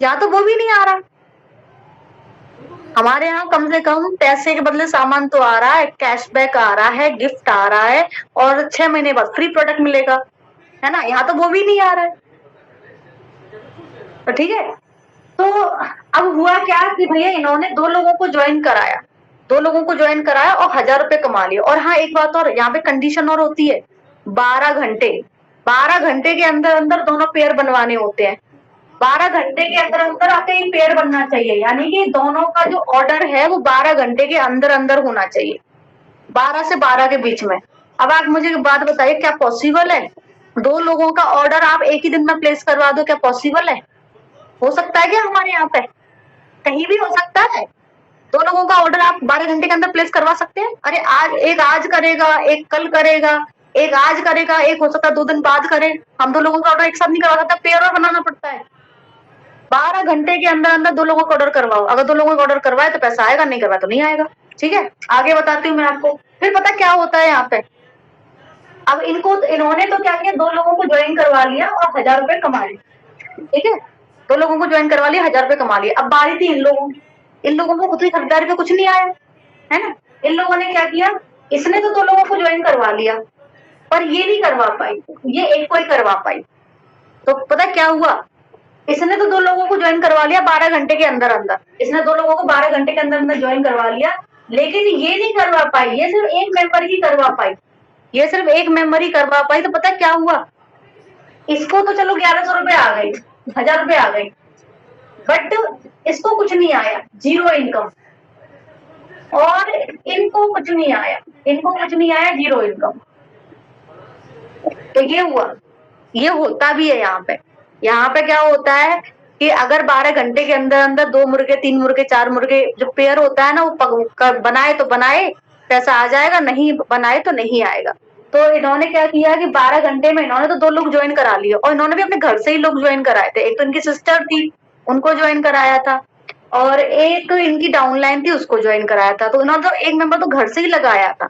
यहाँ तो वो भी नहीं आ रहा। हमारे यहाँ कम से कम पैसे के बदले सामान तो आ रहा है, कैशबैक आ रहा है, गिफ्ट आ रहा है, और 6 महीने बाद फ्री प्रोडक्ट मिलेगा, है ना। यहाँ तो वो भी नहीं आ रहा है, तो ठीक है। तो अब हुआ क्या कि भैया इन्होंने 2 लोगों को ज्वाइन कराया, 2 लोगों को ज्वाइन कराया और 1000 रुपए कमा लिए। और हाँ एक बात और, यहाँ पे कंडीशन और होती है, 12 घंटे, 12 घंटे के अंदर अंदर दोनों पेयर बनवाने होते हैं। 12 घंटे के अंदर अंदर आपका एक पेयर बनना चाहिए, यानी कि दोनों का जो ऑर्डर है वो 12 घंटे के अंदर अंदर होना चाहिए, 12 से 12 के बीच में। अब आप मुझे एक बात बताइए, क्या पॉसिबल है 2 लोगों का ऑर्डर आप एक ही दिन में प्लेस करवा दो, क्या पॉसिबल है, हो सकता है क्या हमारे यहाँ पे, कहीं भी हो सकता है। 2 लोगों का ऑर्डर आप 12 घंटे के अंदर प्लेस करवा सकते हैं। अरे आज करेगा, एक कल करेगा, एक आज करेगा, एक हो सकता है 2 दिन बाद करे। हम 2 लोगों का ऑर्डर एक साथ नहीं करवा सकता, पेयर और बनाना पड़ता है। 12 घंटे के अंदर अंदर 2 लोगों का ऑर्डर करवाओ, अगर 2 लोगों का ऑर्डर करवाए तो पैसा आएगा, नहीं करवाए तो नहीं आएगा, ठीक है। आगे बताती हूँ मैं आपको। फिर पता क्या होता है यहाँ पे, अब इन्होंने तो क्या किया, 2 लोगों को ज्वाइन करवा लिया और 1000 रुपए कमा लिए, ठीक है। 2 लोगों को ज्वाइन करवा लिया, 1000 रुपए कमा लिए। अब बारी थी इन लोगों की, इन लोगों को खुद की खरीदारी पे कुछ नहीं आया, है ना। इन लोगों ने क्या किया, इसने तो 2 लोगों को ज्वाइन करवा लिया पर ये नहीं करवा पाई, ये एक को ही करवा पाई। तो पता क्या हुआ, इसने तो 2 लोगों को ज्वाइन करवा लिया 12 घंटे के अंदर अंदर, इसने 2 लोगों को 12 घंटे के अंदर अंदर ज्वाइन करवा लिया, लेकिन ये नहीं करवा पाई, ये सिर्फ एक मेंबर की करवा पाई। ये सिर्फ एक मेंबर ही करवा पाई, तो पता क्या हुआ, इसको तो चलो 1100 रुपए आ गए, 1000 रुपए आ गए, बट इसको कुछ नहीं आया, जीरो इनकम। और इनको कुछ नहीं आया, इनको कुछ नहीं आया, जीरो इनकम। तो ये हुआ, ये होता भी है यहाँ पे। यहाँ पे क्या होता है कि अगर 12 घंटे के अंदर अंदर 2 मुर्गे, 3 मुर्गे, 4 मुर्गे जो पेयर होता है ना, वो बनाए तो बनाए, पैसा आ जाएगा, नहीं बनाए तो नहीं आएगा। तो इन्होंने क्या किया कि 12 घंटे में इन्होंने तो 2 लोग ज्वाइन करा लिए, और इन्होंने भी अपने घर से ही लोग ज्वाइन कराए थे। एक तो इनकी सिस्टर थी, उनको ज्वाइन कराया था, और एक इनकी डाउनलाइन थी, उसको ज्वाइन कराया था। तो इन्होंने तो एक मेंबर तो घर से ही लगाया था,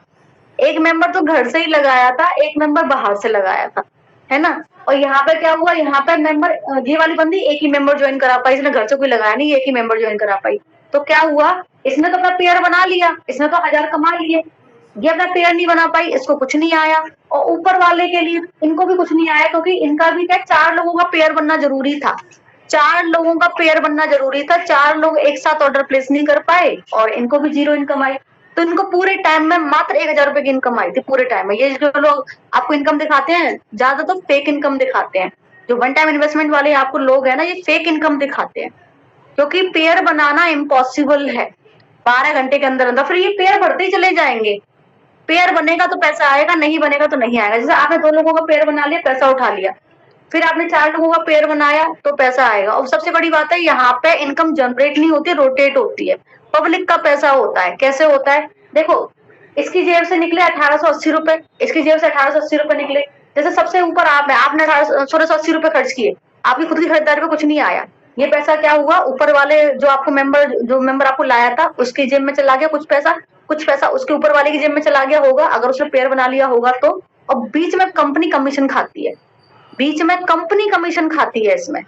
एक मेंबर तो घर से ही लगाया था, एक मेंबर बाहर से लगाया था, है ना। और यहाँ पे क्या हुआ, यहाँ पे मेंबर, ये वाली बंदी एक ही मेंबर ज्वाइन करा पाई, इसने घर से कोई लगाया नहीं, एक ही मेंबर ज्वाइन करा पाई। तो क्या हुआ, इसने तो अपना पेयर बना लिया, इसने तो 1000 कमा लिए, ये अपना पेयर नहीं बना पाई, इसको कुछ नहीं आया। और ऊपर वाले के लिए इनको भी कुछ नहीं आया, क्योंकि इनका भी क्या 4 लोगों का पेयर बनना जरूरी था, 4 लोगों का पेयर बनना जरूरी था, 4 लोग एक साथ ऑर्डर प्लेस नहीं कर पाए, और इनको भी जीरो इनकम आई। तो इनको पूरे टाइम में मात्र 1000 रुपए की इनकम आई थी, पूरे टाइम में। ये जो लोग आपको इनकम दिखाते हैं, ज्यादा तो फेक इनकम दिखाते हैं, जो वन टाइम इन्वेस्टमेंट वाले आपको लोग है ना, ये फेक इनकम दिखाते हैं, क्योंकि पेयर बनाना इम्पॉसिबल है 12 घंटे के अंदर अंदर। फिर ये पेयर बढ़ते ही चले जाएंगे, पेयर बनेगा तो पैसा आएगा, नहीं बनेगा तो नहीं आएगा। जैसे आपने 2 लोगों का पेयर बना लिया, पैसा उठा लिया, फिर आपने 4 लोगों का पेयर बनाया तो पैसा आएगा। और सबसे बड़ी बात है, यहाँ पे इनकम जनरेट नहीं होती, रोटेट होती है, पब्लिक का पैसा होता है। कैसे होता है, देखो, इसकी जेब से निकले 1880 रुपए, इसकी जेब से 1880 रुपए निकले। जैसे सबसे ऊपर आप है, आपने 1680 रुपए खर्च किए, आपकी खुद की खरीदारी पे कुछ नहीं आया, ये पैसा क्या हुआ, ऊपर वाले जो मेंबर आपको लाया था उसकी जेब में चला गया कुछ पैसा उसके ऊपर वाले की जेब में चला गया होगा, अगर उसने पेयर बना लिया होगा तो। और बीच में कंपनी कमीशन खाती है, बीच में कंपनी कमीशन खाती है इसमें,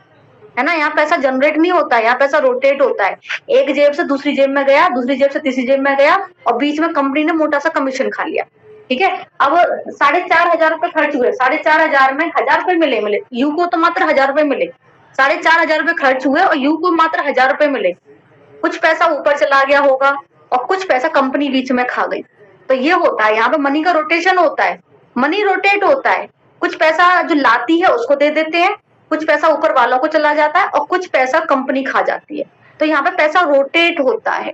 है ना। यहाँ पैसा जनरेट नहीं होता है, यहाँ पैसा रोटेट होता है, एक जेब से दूसरी जेब में गया, दूसरी जेब से तीसरी जेब में गया, और बीच में कंपनी ने मोटा सा कमीशन खा लिया, ठीक है। अब 4500 रुपए खर्च हुए, 4500 में 1000 रुपए मिले, यू को तो मात्र 1000 रुपए मिले, 4500 रुपए खर्च हुए और यू को मात्र 1000 रुपए मिले। कुछ पैसा ऊपर चला गया होगा और कुछ पैसा कंपनी बीच में खा गई। तो ये होता है, यहाँ पे मनी का रोटेशन होता है, मनी रोटेट होता है। कुछ पैसा जो लाती है उसको दे देते हैं, कुछ पैसा ऊपर वालों को चला जाता है, और कुछ पैसा कंपनी खा जाती है। तो यहाँ पे पैसा रोटेट होता है,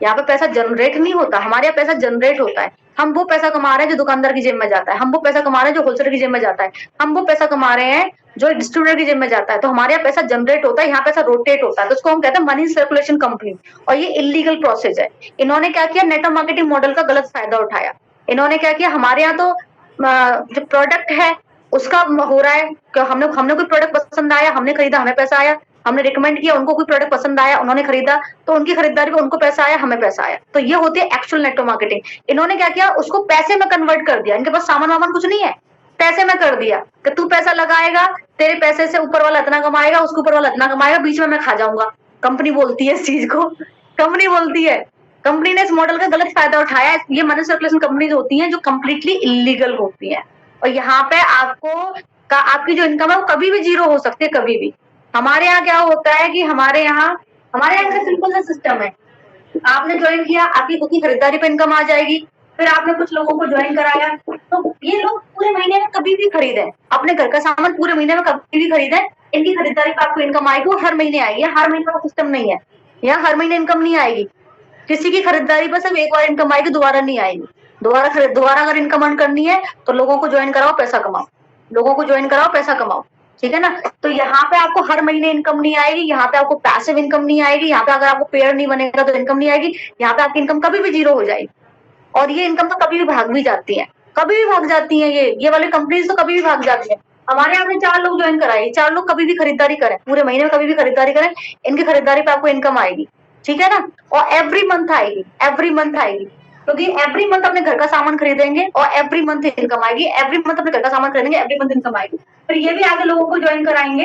यहाँ पे पैसा जनरेट नहीं होता। हमारे यहाँ पैसा जनरेट होता है, हम वो पैसा कमा रहे हैं जो दुकानदार की जेब में जाता है, हम वो पैसा कमा रहे हैं जो होलसेलर की जेब में जाता है, हम वो पैसा कमा रहे हैं जो डिस्ट्रीब्यूटर की जेब में जाता है। तो हमारे यहाँ पैसा जनरेट होता है, यहाँ पैसा रोटेट होता है। तो उसको हम कहते हैं मनी सर्कुलेशन कंपनी, और ये इलीगल प्रोसेस है। इन्होंने क्या किया, नेटवर्क मार्केटिंग मॉडल का गलत फायदा उठाया। इन्होंने क्या किया, हमारे यहाँ तो जो प्रोडक्ट है उसका हो रहा है कि हमने कोई प्रोडक्ट पसंद आया, हमने खरीदा, हमें पैसा आया, हमने रिकमेंड किया, उनको कोई प्रोडक्ट पसंद आया, उन्होंने खरीदा, तो उनकी खरीदारी पे उनको पैसा आया, हमें पैसा आया। तो ये होती है एक्चुअल नेटवर्क मार्केटिंग। इन्होंने क्या किया, उसको पैसे में कन्वर्ट कर दिया। इनके पास सामान वामान कुछ नहीं है, पैसे में कर दिया कि तू पैसा लगाएगा, तेरे पैसे से ऊपर वाला इतना कमाएगा, उसके ऊपर वाला इतना कमाएगा, बीच में मैं खा जाऊंगा। कंपनी बोलती है इस चीज को, कंपनी बोलती है, कंपनी ने इस मॉडल का गलत फायदा उठाया। ये मनी सर्कुलेशन कंपनीज होती हैं जो कम्प्लीटली इलीगल होती हैं, और यहाँ पे आपकी जो इनकम है वो कभी भी जीरो हो सकती है, कभी भी। हमारे यहाँ क्या होता है कि हमारे यहाँ का सिंपल सा सिस्टम है, आपने ज्वाइन किया, आपकी खुद की खरीदारी पे इनकम आ जाएगी, फिर आपने कुछ लोगों को ज्वाइन कराया, तो ये लोग पूरे महीने में कभी भी खरीदे, अपने घर का सामान पूरे महीने में कभी भी खरीदे, इनकी खरीदारी पे आपको इनकम आएगी, वो हर महीने आएगी। हर महीने का सिस्टम नहीं है, यहाँ हर महीने इनकम नहीं आएगी, किसी की खरीदारी पर सिर्फ एक बार इनकम आएगी, दोबारा नहीं आएगी। दोबारा अगर इनकम अर्न करनी है तो लोगों को ज्वाइन कराओ, पैसा कमाओ, लोगों को ज्वाइन कराओ, पैसा कमाओ, ठीक है ना। तो यहाँ पे आपको हर महीने इनकम नहीं आएगी, यहाँ पे आपको पैसिव इनकम नहीं आएगी, यहाँ पे अगर आपको पेयर नहीं बनेगा तो इनकम नहीं आएगी, यहाँ पे आपकी इनकम कभी भी जीरो हो जाएगी। और ये इनकम तो कभी भी भाग भी जाती है, कभी भी भाग जाती है, ये वाली कंपनीज तो कभी भी भाग जाती है। हमारे यहाँ पे 4 लोग ज्वाइन कराए, 4 लोग कभी भी खरीदारी करें, पूरे महीने में कभी भी खरीदारी करें, इनकी खरीदारी पे आपको इनकम आएगी, ठीक है ना। और एवरी मंथ आएगी, एवरी मंथ आएगी, क्योंकि एवरी मंथ अपने घर का सामान खरीदेंगे और एवरी मंथ इनकम आएगी, एवरी मंथ अपने घर का सामान खरीदेंगे, एवरी मंथ इनकम आएगी। फिर ये भी आगे लोगों को ज्वाइन कराएंगे,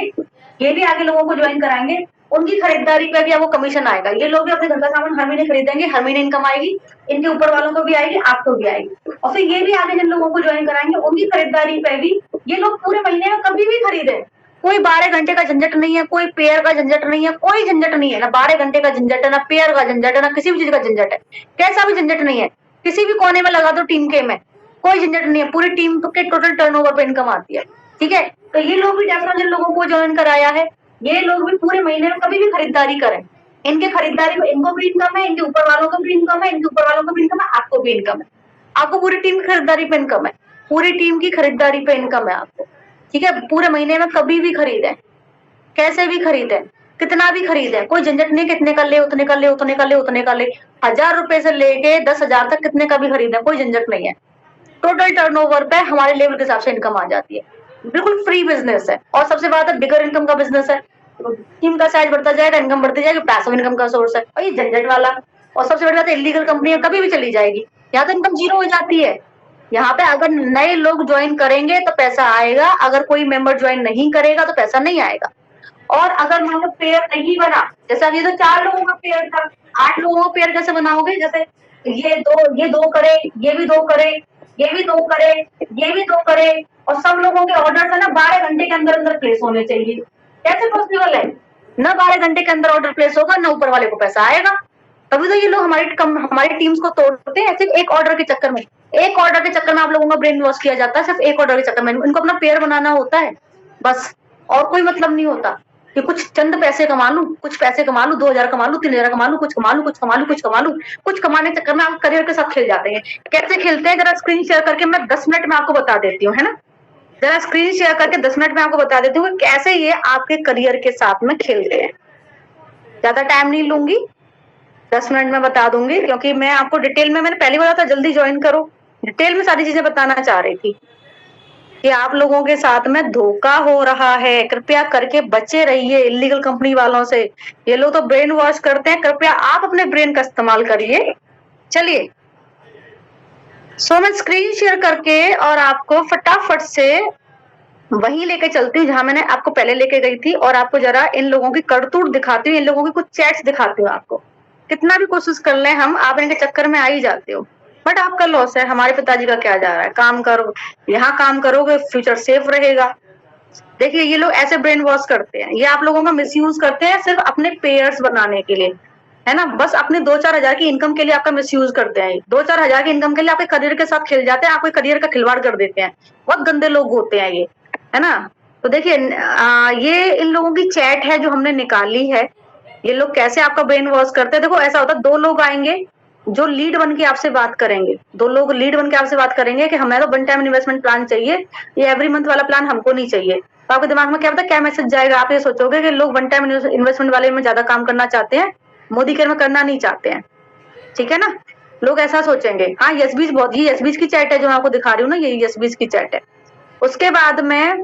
ये भी आगे लोगों को ज्वाइन कराएंगे, उनकी खरीदारी पे भी आपको कमीशन आएगा। ये लोग भी अपने घर का सामान हर महीने खरीदेंगे, हर महीने इनकम आएगी, इनके ऊपर वालों को भी आएगी, आपको भी आएगी। और फिर ये भी आगे जिन लोगों को ज्वाइन कराएंगे, उनकी खरीदारी पे भी ये लोग पूरे महीने में कभी भी खरीदे, कोई 12 घंटे का झंझट नहीं है, कोई पेयर का झंझट नहीं है, कोई झंझट नहीं है, ना 12 घंटे का झंझट है, ना पेयर का झंझट है, ना किसी भी चीज का झंझट है, कैसा भी झंझट नहीं है। किसी भी कोने में लगा दो टीम के में, कोई झंझट नहीं है, पूरी टीम के टोटल टर्नओवर पे इनकम आती है, ठीक है। तो ये लोग भी जिन लोगों को ज्वाइन कराया है, ये लोग भी पूरे महीने में कभी भी खरीदारी करें, इनके खरीदारी में इनको भी इनकम है, इनके ऊपर वालों को भी इनकम है, इनके ऊपर वालों को भी इनकम है, आपको भी इनकम है, आपको पूरी टीम की खरीदारी पे इनकम है, पूरी टीम की खरीदारी पे इनकम है आपको, ठीक है। पूरे महीने में कभी भी खरीदें, कैसे भी खरीदें, कितना भी खरीदें, कोई झंझट नहीं कितने का ले, उतने का ले, उतने का ले, उतने का ले, 1000 रुपए से लेके 10,000 तक कितने का भी खरीदें, कोई झंझट नहीं है। टोटल टर्नओवर पे हमारे लेवल के हिसाब से इनकम आ जाती है, बिल्कुल फ्री बिजनेस है, और सबसे बड़ा तो बिगर इनकम का बिजनेस है। टीम का साइज बढ़ता जाएगा, इनकम बढ़ती जाएगी, पैसिव इनकम का सोर्स है, और ये झंझट वाला, और सबसे बड़ी बात है इलीगल कंपनी कभी भी चली जाएगी, यहाँ तो इनकम जीरो हो जाती है। यहाँ पे अगर नए लोग ज्वाइन करेंगे तो पैसा आएगा, अगर कोई मेंबर ज्वाइन नहीं करेगा तो पैसा नहीं आएगा। और अगर मान लो पेयर नहीं बना, जैसे अब ये तो 4 लोगों का पेयर था, 8 लोगों का पेयर कैसे बनाओगे, जैसे ये दो करे, ये भी 2 करे, ये भी 2 करे, ये भी 2 करे, और सब लोगों के ऑर्डर है ना 12 घंटे के अंदर अंदर प्लेस होने चाहिए, कैसे पॉसिबल है? ना 12 घंटे के अंदर ऑर्डर प्लेस होगा, ना ऊपर वाले को पैसा आएगा। तभी तो ये लोग हमारी टीम्स को तोड़ते हैं, सिर्फ एक ऑर्डर के चक्कर में। एक ऑर्डर के चक्कर में आप लोगों का ब्रेन वॉश किया जाता है, सिर्फ एक ऑर्डर के चक्कर में। इनको अपना पेयर बनाना होता है बस, और कोई मतलब नहीं होता कि कुछ चंद पैसे कमा लूं, कुछ पैसे कमा लूं, 2000 कमा लूं, 3000 कमा लूं, कुछ कमा लूं, कुछ कमा लूं, कुछ कमा लूं। कुछ कमाने के चक्कर में आप करियर के साथ खेल जाते हैं। कैसे खेलते हैं, जरा स्क्रीन शेयर करके मैं 10 मिनट में आपको बता देती हूँ, है ना। जरा स्क्रीन शेयर करके 10 मिनट में आपको बता देती हूँ कि कैसे ये आपके करियर के साथ में खेलते हैं। ज्यादा टाइम नहीं लूंगी, 10 मिनट में बता दूंगी, क्योंकि मैं आपको डिटेल में, मैंने पहले बोला था जल्दी ज्वाइन करो, डिटेल में सारी चीजें बताना चाह रही थी कि आप लोगों के साथ में धोखा हो रहा है। कृपया करके बचे रहिए इलीगल कंपनी वालों से, ये लोग तो ब्रेन वॉश करते हैं, कृपया आप अपने ब्रेन का इस्तेमाल करिए। चलिए, सो मैं स्क्रीन शेयर करके और आपको फटाफट से वहीं लेके चलती हूँ जहां मैंने आपको पहले लेके गई थी, और आपको जरा इन लोगों की करतूत दिखाती हूँ, इन लोगों की कुछ चैट्स दिखाती हूँ आपको। कितना भी कोशिश कर लें हम, आप इनके चक्कर में आ ही जाते हो, बट आपका लॉस है। हमारे पिताजी का क्या जा रहा है, काम करो, यहाँ काम करोगे, फ्यूचर सेफ रहेगा। देखिए, ये लोग ऐसे ब्रेन वॉश करते हैं, ये आप लोगों का मिसयूज करते हैं सिर्फ अपने पेयर्स बनाने के लिए, है ना। बस अपने 2-4 हजार की इनकम के लिए आपका मिसयूज करते हैं। 2-4 हजार की इनकम के लिए आपके करियर के साथ खेल जाते हैं, आपके करियर का खिलवाड़ कर देते हैं। बहुत गंदे लोग होते हैं ये, है ना। तो देखिए, ये इन लोगों की चैट है जो हमने निकाली है। ये लोग कैसे आपका ब्रेन वॉश करते हैं, देखो ऐसा होता है, 2 लोग आएंगे जो लीड बन के आपसे बात करेंगे, 2 लोग लीड बन के आपसे बात करेंगे कि हमें तो वन टाइम इन्वेस्टमेंट प्लान चाहिए, ये एवरी मंथ वाला प्लान हमको नहीं चाहिए। तो आपके दिमाग में क्या पता क्या मैसेज जाएगा, आप ये सोचोगे कि लोग वन टाइम इन्वेस्टमेंट वाले में ज्यादा काम करना चाहते हैं, मोदी केयर में करना नहीं चाहते हैं, ठीक है ना। लोग ऐसा सोचेंगे। हाँ, यस बहुत, ये यस की चैट है जो मैं आपको दिखा रही हूँ ना, ये यस की चैट है। उसके बाद में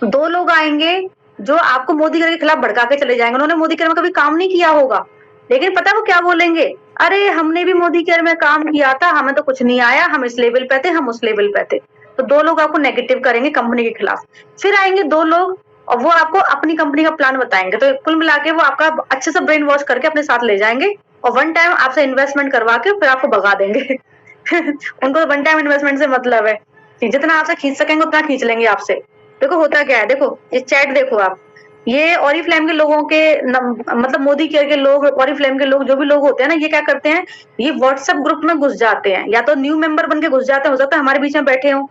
2 लोग आएंगे जो आपको मोदी केयर के खिलाफ भड़का के चले जाएंगे। उन्होंने मोदी केयर में कभी काम नहीं किया होगा, लेकिन पता है वो क्या बोलेंगे, अरे हमने भी मोदी केयर में काम किया था, हमें तो कुछ नहीं आया, हम इस लेवल पे थे, हम उस लेवल पे थे। तो 2 लोग आपको नेगेटिव करेंगे कंपनी के खिलाफ। फिर आएंगे 2 लोग और वो आपको अपनी कंपनी का प्लान बताएंगे। तो कुल मिला के वो आपका अच्छे से ब्रेन वॉश करके अपने साथ ले जाएंगे और वन टाइम आपसे इन्वेस्टमेंट करवा के फिर आपको भगा देंगे। उनको तो वन टाइम इन्वेस्टमेंट से मतलब है कि जितना आपसे खींच सकेंगे उतना खींच लेंगे आपसे। देखो होता क्या है, देखो ये चैट देखो आप, ये ऑरिफ्लेम के लोगों के मतलब मोदी केयर के लोग, ऑरिफ्लेम के लोग, जो भी लोग होते हैं ना, ये क्या करते हैं, ये व्हाट्सएप ग्रुप में घुस जाते हैं, या तो न्यू मेंबर बन के घुस जाते हैं, हो सकता है हमारे बीच में बैठे हों।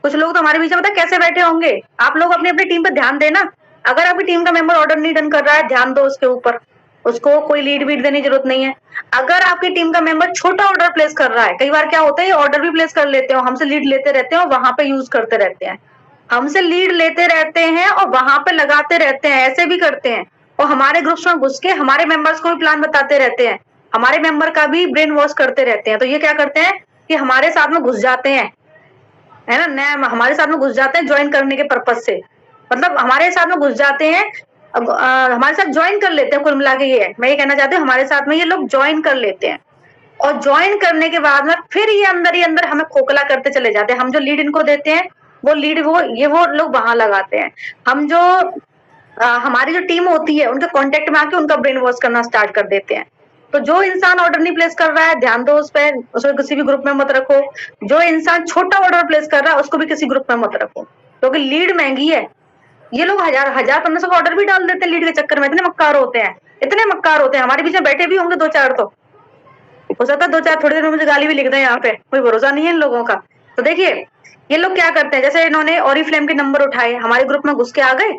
कुछ लोग तो हमारे बीच में पता है कैसे बैठे होंगे, आप लोग अपनी अपनी टीम पे ध्यान देना। अगर आपकी टीम का मेंबर ऑर्डर नहीं डन कर रहा है, ध्यान दो उसके ऊपर, उसको कोई लीड वीड देने की जरूरत नहीं है। अगर आपकी टीम का मेंबर छोटा ऑर्डर प्लेस कर रहा है, कई बार क्या होता है, ये ऑर्डर भी प्लेस कर लेते हो, हमसे लीड लेते रहते हैं और वहां पे यूज करते रहते हैं, हमसे लीड लेते रहते हैं और वहां पे लगाते रहते हैं, ऐसे भी करते हैं। और हमारे ग्रुप्स में घुस के हमारे मेंबर्स को भी प्लान बताते रहते हैं, हमारे मेंबर का भी ब्रेन वॉश करते रहते हैं। तो ये क्या करते हैं कि हमारे साथ में घुस जाते हैं, है ना, हमारे साथ में घुस जाते हैं ज्वाइन करने के पर्पज से, मतलब हमारे साथ में घुस जाते हैं, हमारे साथ ज्वाइन कर लेते हैं। कुल मिला के ये है, मैं ये कहना चाहती हूँ, हमारे साथ में ये लोग ज्वाइन कर लेते हैं और ज्वाइन करने के बाद में फिर ये अंदर ही अंदर हमें खोखला करते चले जाते हैं। हम जो लीड इनको देते हैं वो लीड वो लोग वहां लगाते हैं। हम जो हमारी जो टीम होती है उनके कांटेक्ट में आके उनका ब्रेन वॉश करना स्टार्ट कर देते हैं। तो जो इंसान ऑर्डर नहीं प्लेस कर रहा है, ध्यान दो उस पर, उसको किसी भी ग्रुप में मत रखो। जो इंसान छोटा ऑर्डर प्लेस कर रहा है उसको भी किसी ग्रुप में मत रखो, क्योंकि लीड महंगी है। ये लोग 1000-1500 का ऑर्डर भी डाल देते हैं लीड के चक्कर में, इतने मक्कार होते हैं, इतने मक्कार होते हैं। हमारे बीच में बैठे भी होंगे 2-4, तो हो सकता है 2-4 थोड़ी देर में मुझे गाली भी लिख दें यहाँ पे, कोई भरोसा नहीं है इन लोगों का। तो देखिए ये लोग क्या करते हैं, जैसे इन्होंने ओरिफ्लेम के नंबर उठाए, हमारे ग्रुप में घुस के आ गए,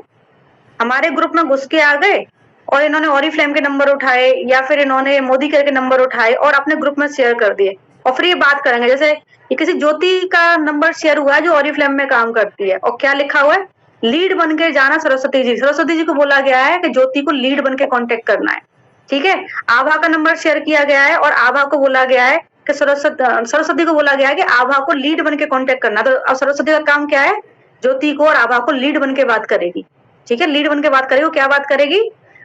हमारे ग्रुप में घुस के आ गए और इन्होंने ओरिफ्लेम के नंबर उठाए या फिर इन्होंने मोदी केयर के नंबर उठाए और अपने ग्रुप में शेयर कर दिए और फिर ये बात करेंगे। जैसे ये किसी ज्योति का नंबर शेयर हुआ है जो ओरिफ्लेम में काम करती है, और क्या लिखा हुआ है, लीड बन के जाना सरस्वती जी। सरस्वती जी को बोला गया है कि ज्योति को लीड बन के कॉन्टेक्ट करना है, ठीक है। आभा का नंबर शेयर किया गया है और आभा को बोला गया है कि सरस्वती को बोला गया है कि आभा को लीड बन के कॉन्टेक्ट करना। तो अब सरस्वती का काम क्या है, ज्योति को और आभा को लीड बन के बात करेगी, ठीक है। लीड बन के बात करेगी, वो क्या बात करेगी,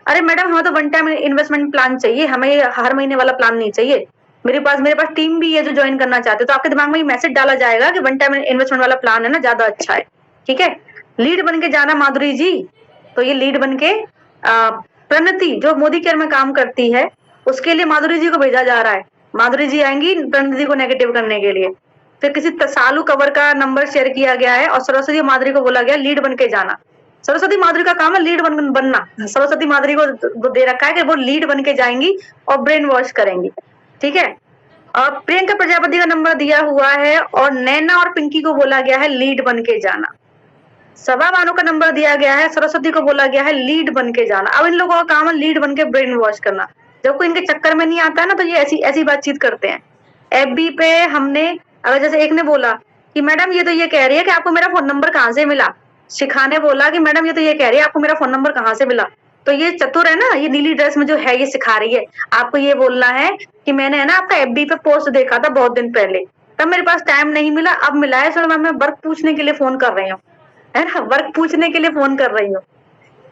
अरे मैडम हमें तो वन टाइम इन्वेस्टमेंट प्लान चाहिए, हमें हर महीने वाला प्लान नहीं चाहिए। मेरे पास टीम भी है जो ज्वाइन करना चाहते, तो आपके दिमाग में ये मैसेज डाला जाएगा कि वन टाइम इन्वेस्टमेंट वाला प्लान है ना, ज्यादा अच्छा है, ठीक है। लीड बन के जाना माधुरी जी, तो ये लीड बन के प्रणति जो मोदी केयर में काम करती है उसके लिए माधुरी जी को भेजा जा रहा है। माधुरी जी आएंगी प्रणति को नेगेटिव करने के लिए। फिर किसी सालू कवर का नंबर शेयर किया गया है और सरस्वती माधुरी को बोला गया लीड बन के जाना। सरस्वती माधुरी का काम है लीड बनना। सरस्वती माधुरी को दे रखा है कि वो लीड बन के जाएंगी और ब्रेन वॉश करेंगी, ठीक है। और प्रियंका प्रजापति का नंबर दिया हुआ है और नैना और पिंकी को बोला गया है लीड बन के जाना। सभा बानो का नंबर दिया गया है, सरस्वती को बोला गया है लीड बन के जाना। अब इन लोगों का काम है लीड बन के ब्रेन वॉश करना। जब कोई इनके चक्कर में नहीं आता है ना, तो ये ऐसी बातचीत करते हैं। एफबी पे हमने, अगर जैसे एक ने बोला कि मैडम ये तो ये कह रही है कि आपको मेरा फोन नंबर कहाँ से मिला, शिखा ने बोला कि मैडम ये तो ये कह रही है आपको मेरा फोन नंबर कहाँ से मिला। तो ये चतुर है ना, ये नीली ड्रेस में जो है ये सिखा रही है आपको ये बोलना है कि मैंने है ना आपका एफबी पे पोस्ट देखा था बहुत दिन पहले, तब मेरे पास टाइम नहीं मिला, अब मिला है, चलो मैं वर्क पूछने के लिए फोन कर रही हूँ, है ना, वर्क पूछने के लिए फोन कर रही हूँ।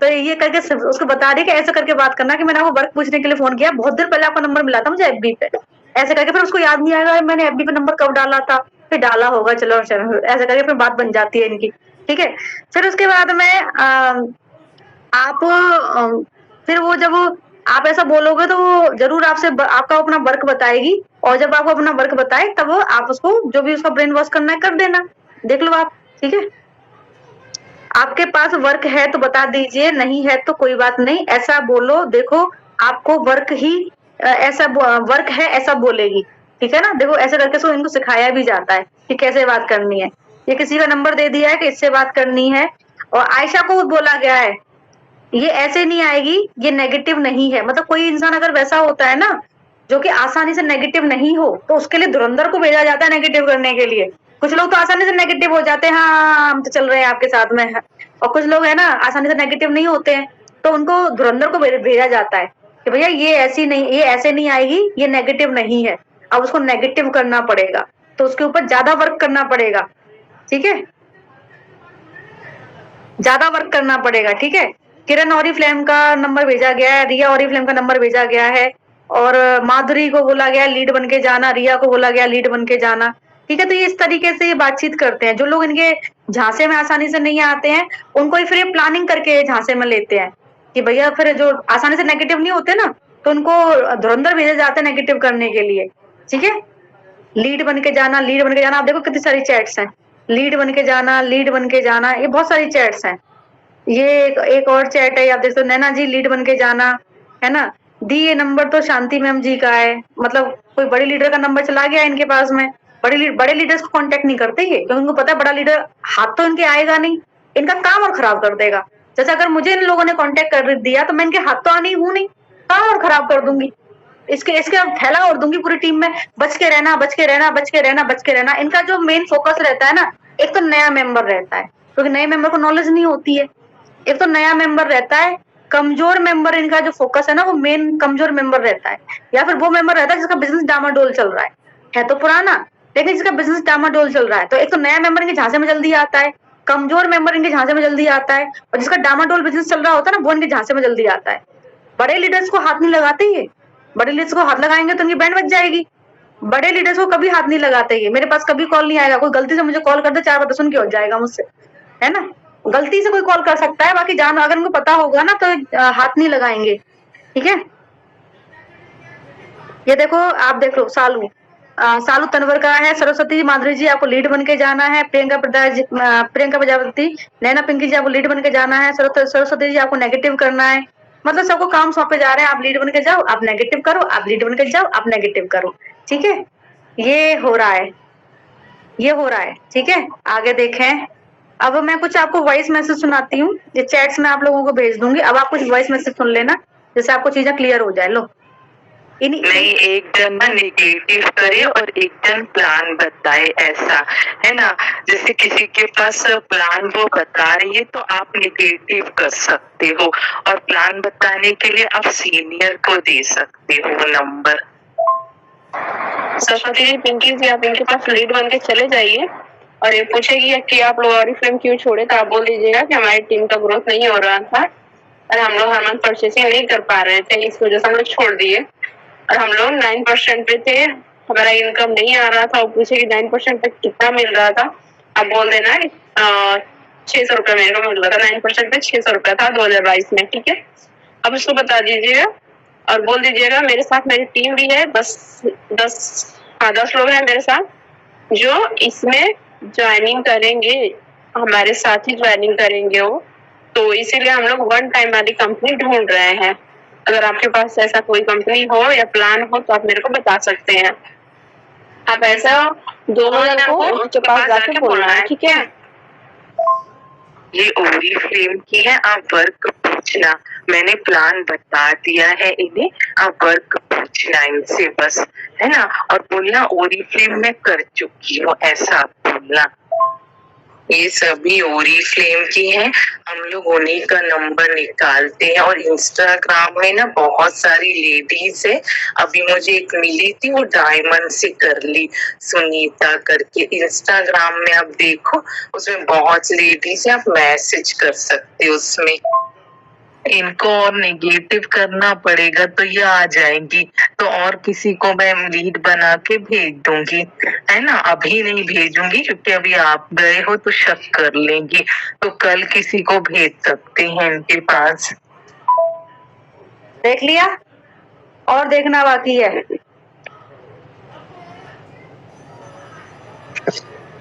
तो ये करके उसको बता दी कि ऐसे करके बात करना कि मैंने आपको वर्क पूछने के लिए फोन किया, बहुत देर पहले आपका नंबर मिला था मुझे एफबी पे, ऐसे करके। फिर उसको याद नहीं आएगा मैंने एफबी पे नंबर कब डाला था, फिर डाला होगा, चलो ऐसे करके फिर बात बन जाती है इनकी, ठीक है। फिर उसके बाद में आप फिर वो जब आप ऐसा बोलोगे तो वो जरूर आपसे आपका अपना वर्क बताएगी, और जब आपको अपना वर्क बताए तब आप उसको जो भी उसका ब्रेन वॉश करना है कर देना, देख लो आप, ठीक है। आपके पास वर्क है तो बता दीजिए, नहीं है तो कोई बात नहीं, ऐसा बोलो, देखो आपको वर्क ही ऐसा वर्क है ऐसा बोलेगी, ठीक है ना। देखो ऐसे करके सो इनको सिखाया भी जाता है कि कैसे बात करनी है। ये किसी का नंबर दे दिया है कि इससे बात करनी है, और आयशा को बोला गया है ये ऐसे नहीं आएगी, ये नेगेटिव नहीं है। मतलब कोई इंसान अगर वैसा होता है ना जो कि आसानी से नेगेटिव नहीं हो, तो उसके लिए धुरंधर को भेजा जाता है नेगेटिव करने के लिए। कुछ लोग तो आसानी से नेगेटिव हो जाते हैं, हाँ हम तो चल रहे हैं आपके साथ में, और कुछ लोग है ना आसानी से नेगेटिव नहीं होते हैं, तो उनको धुरंधर को भेजा जाता है कि भैया ये ऐसी नहीं, ये ऐसे नहीं आएगी, ये नेगेटिव नहीं है। अब उसको नेगेटिव करना पड़ेगा, तो उसके ऊपर ज्यादा वर्क करना पड़ेगा, ठीक है, ज्यादा वर्क करना पड़ेगा, ठीक है। किरण ओरिफ्लेम का नंबर भेजा गया है, रिया ओरिफ्लेम का नंबर भेजा गया है, और माधुरी को बोला गया लीड बन के जाना, रिया को बोला गया लीड बन के जाना, ठीक है। तो ये इस तरीके से ये बातचीत करते हैं। जो लोग इनके झांसे में आसानी से नहीं आते हैं उनको फिर ये प्लानिंग करके झांसे में लेते हैं कि भैया, फिर जो आसानी से नेगेटिव नहीं होते ना तो उनको धुरंधर भेजे जाते हैं नेगेटिव करने के लिए, ठीक है। लीड बन के जाना, लीड बन के जाना, आप देखो कितनी सारी चैट्स हैं, लीड बन के जाना, लीड बन के जाना, ये बहुत सारी चैट्स हैं। ये एक और चैट है, आप देख सकते हो, नैना जी लीड बन के जाना, है ना। दी ये नंबर तो शांति मैम जी का है, मतलब कोई बड़े लीडर का नंबर चला गया इनके पास में। बड़े लीडर्स को कांटेक्ट नहीं करते ये, क्योंकि उनको पता है बड़ा लीडर हाथ तो इनके आएगा नहीं, इनका काम और खराब कर देगा। जैसे अगर मुझे इन लोगों ने कांटेक्ट कर दिया तो मैं इनके हाथ तो आनी हूं नहीं, काम और खराब कर दूंगी, इसके फैला और दूंगी पूरी टीम में। बच के रहना, बच के रहना, बच के रहना, बच के रहना। इनका जो मेन फोकस रहता है ना, एक तो नया मेंबर रहता है, क्योंकि नए मेंबर को नॉलेज नहीं होती है, एक तो नया मेंबर रहता है, कमजोर मेंबर इनका जो फोकस है ना वो मेन कमजोर मेंबर रहता है, या फिर वो मेंबर रहता है जिसका बिजनेस डामाडोल चल रहा है तो पुराना, लेकिन जिसका बिजनेस डामाडोल चल रहा है। तो एक तो नया मेंबर इनके झांसे में जल्दी आता है, कमजोर मेंबर इनके झांसे में जल्दी आता है, और जिसका डामाडोल बिजनेस चल रहा होता है ना वो इनके झांसे में जल्दी आता है। बड़े लीडर्स को हाथ नहीं लगाते ये, बड़े लीडर्स को हाथ लगाएंगे तो उनकी बैंड बच जाएगी। बड़े लीडर्स को कभी हाथ नहीं लगाते ये, मेरे पास कभी कॉल नहीं आएगा, कोई गलती से मुझे कॉल कर दे 4 बार सुन के हो जाएगा मुझसे, है ना। गलती से कोई कॉल कर सकता है, बाकी जान अगर उनको पता होगा ना तो हाथ नहीं लगाएंगे, ठीक है। ये देखो, आप देख लो, सालू तनवर का है, सरस्वती माधुरी जी आपको लीड बन के जाना है, प्रियंका प्रजापति, नैना पिंकी जी आपको लीड बन के जाना है, सरस्वती जी आपको नेगेटिव करना है। मतलब सबको काम सौंपे जा रहे हैं, आप लीड बन के जाओ, आप नेगेटिव करो, आप लीड बन के जाओ, आप नेगेटिव करो, ठीक है। ये हो रहा है। ये हो रहा है, ठीक है। आगे देखें, अब मैं कुछ आपको वॉइस मैसेज सुनाती हूँ, ये चैट्स में आप लोगों को भेज दूंगी। अब आप कुछ वॉइस मैसेज सुन लेना, जैसे आपको चीजें क्लियर हो जाए। लो, नहीं, एक जन ना नेगेटिव करे और एक जन प्लान बताए, ऐसा है ना। जैसे किसी के पास प्लान वो बता रही है तो आप नेगेटिव कर सकते हो, और प्लान बताने के लिए आप सीनियर को दे सकते हो नंबर। सरस्वती जी, पिंकी जी, आप इनके पास लीड बन के चले जाइए और ये पूछेगी कि आप लोग ऑरिफ्लेम क्यों छोड़े, तो आप बोल दीजिएगा कि हमारी टीम का ग्रोथ नहीं हो रहा था और हम लोग हर मंथ परचेसिंग नहीं कर पा रहे थे, इस वजह से हम लोग छोड़ दिए। और हम लोग 9% पे थे, हमारा इनकम नहीं आ रहा था। वो पूछेगी 9% पे कितना मिल रहा था, आप बोल देना 600 रुपये मेरे को मिल रहा था। 9% पे 600 रुपया था 2022 में, ठीक है। अब उसको बता दीजिएगा और बोल दीजिएगा मेरे साथ मेरी टीम भी है, 10 लोग हैं मेरे साथ जो इसमें ज्वाइनिंग करेंगे, हमारे साथ ही ज्वाइनिंग करेंगे वो, तो इसीलिए हम लोग वन टाइम वाली कंपनी ढूंढ रहे हैं। अगर आपके पास ऐसा कोई कंपनी हो या प्लान हो तो आप मेरे को बता सकते हैं। आप ऐसा दोनों जन को उनके पास जाके बोलना है, ठीक है। ये ओरिफ्लेम की है, आप वर्क पूछना, मैंने प्लान बता दिया है इन्हें, आप वर्क पूछना इनसे बस, है ना। और बोलना ओरिफ्लेम में कर चुकी हूँ, ऐसा बोलना। ये सभी ओरिफ्लेम की हैं, हम लोग उन्हीं का नंबर निकालते हैं। और इंस्टाग्राम में ना बहुत सारी लेडीज है, अभी मुझे एक मिली थी, वो डायमंड से कर ली, सुनीता करके। इंस्टाग्राम में आप देखो, उसमें बहुत लेडीज है, आप मैसेज कर सकते हो उसमें। इनको और नेगेटिव करना पड़ेगा तो ये आ जाएंगी, तो और किसी को मैं लीड बना के भेज दूंगी, है ना। अभी नहीं भेजूंगी क्योंकि अभी आप गए हो तो शक कर लेंगी, तो कल किसी को भेज सकते हैं इनके पास। देख लिया और देखना बाकी है।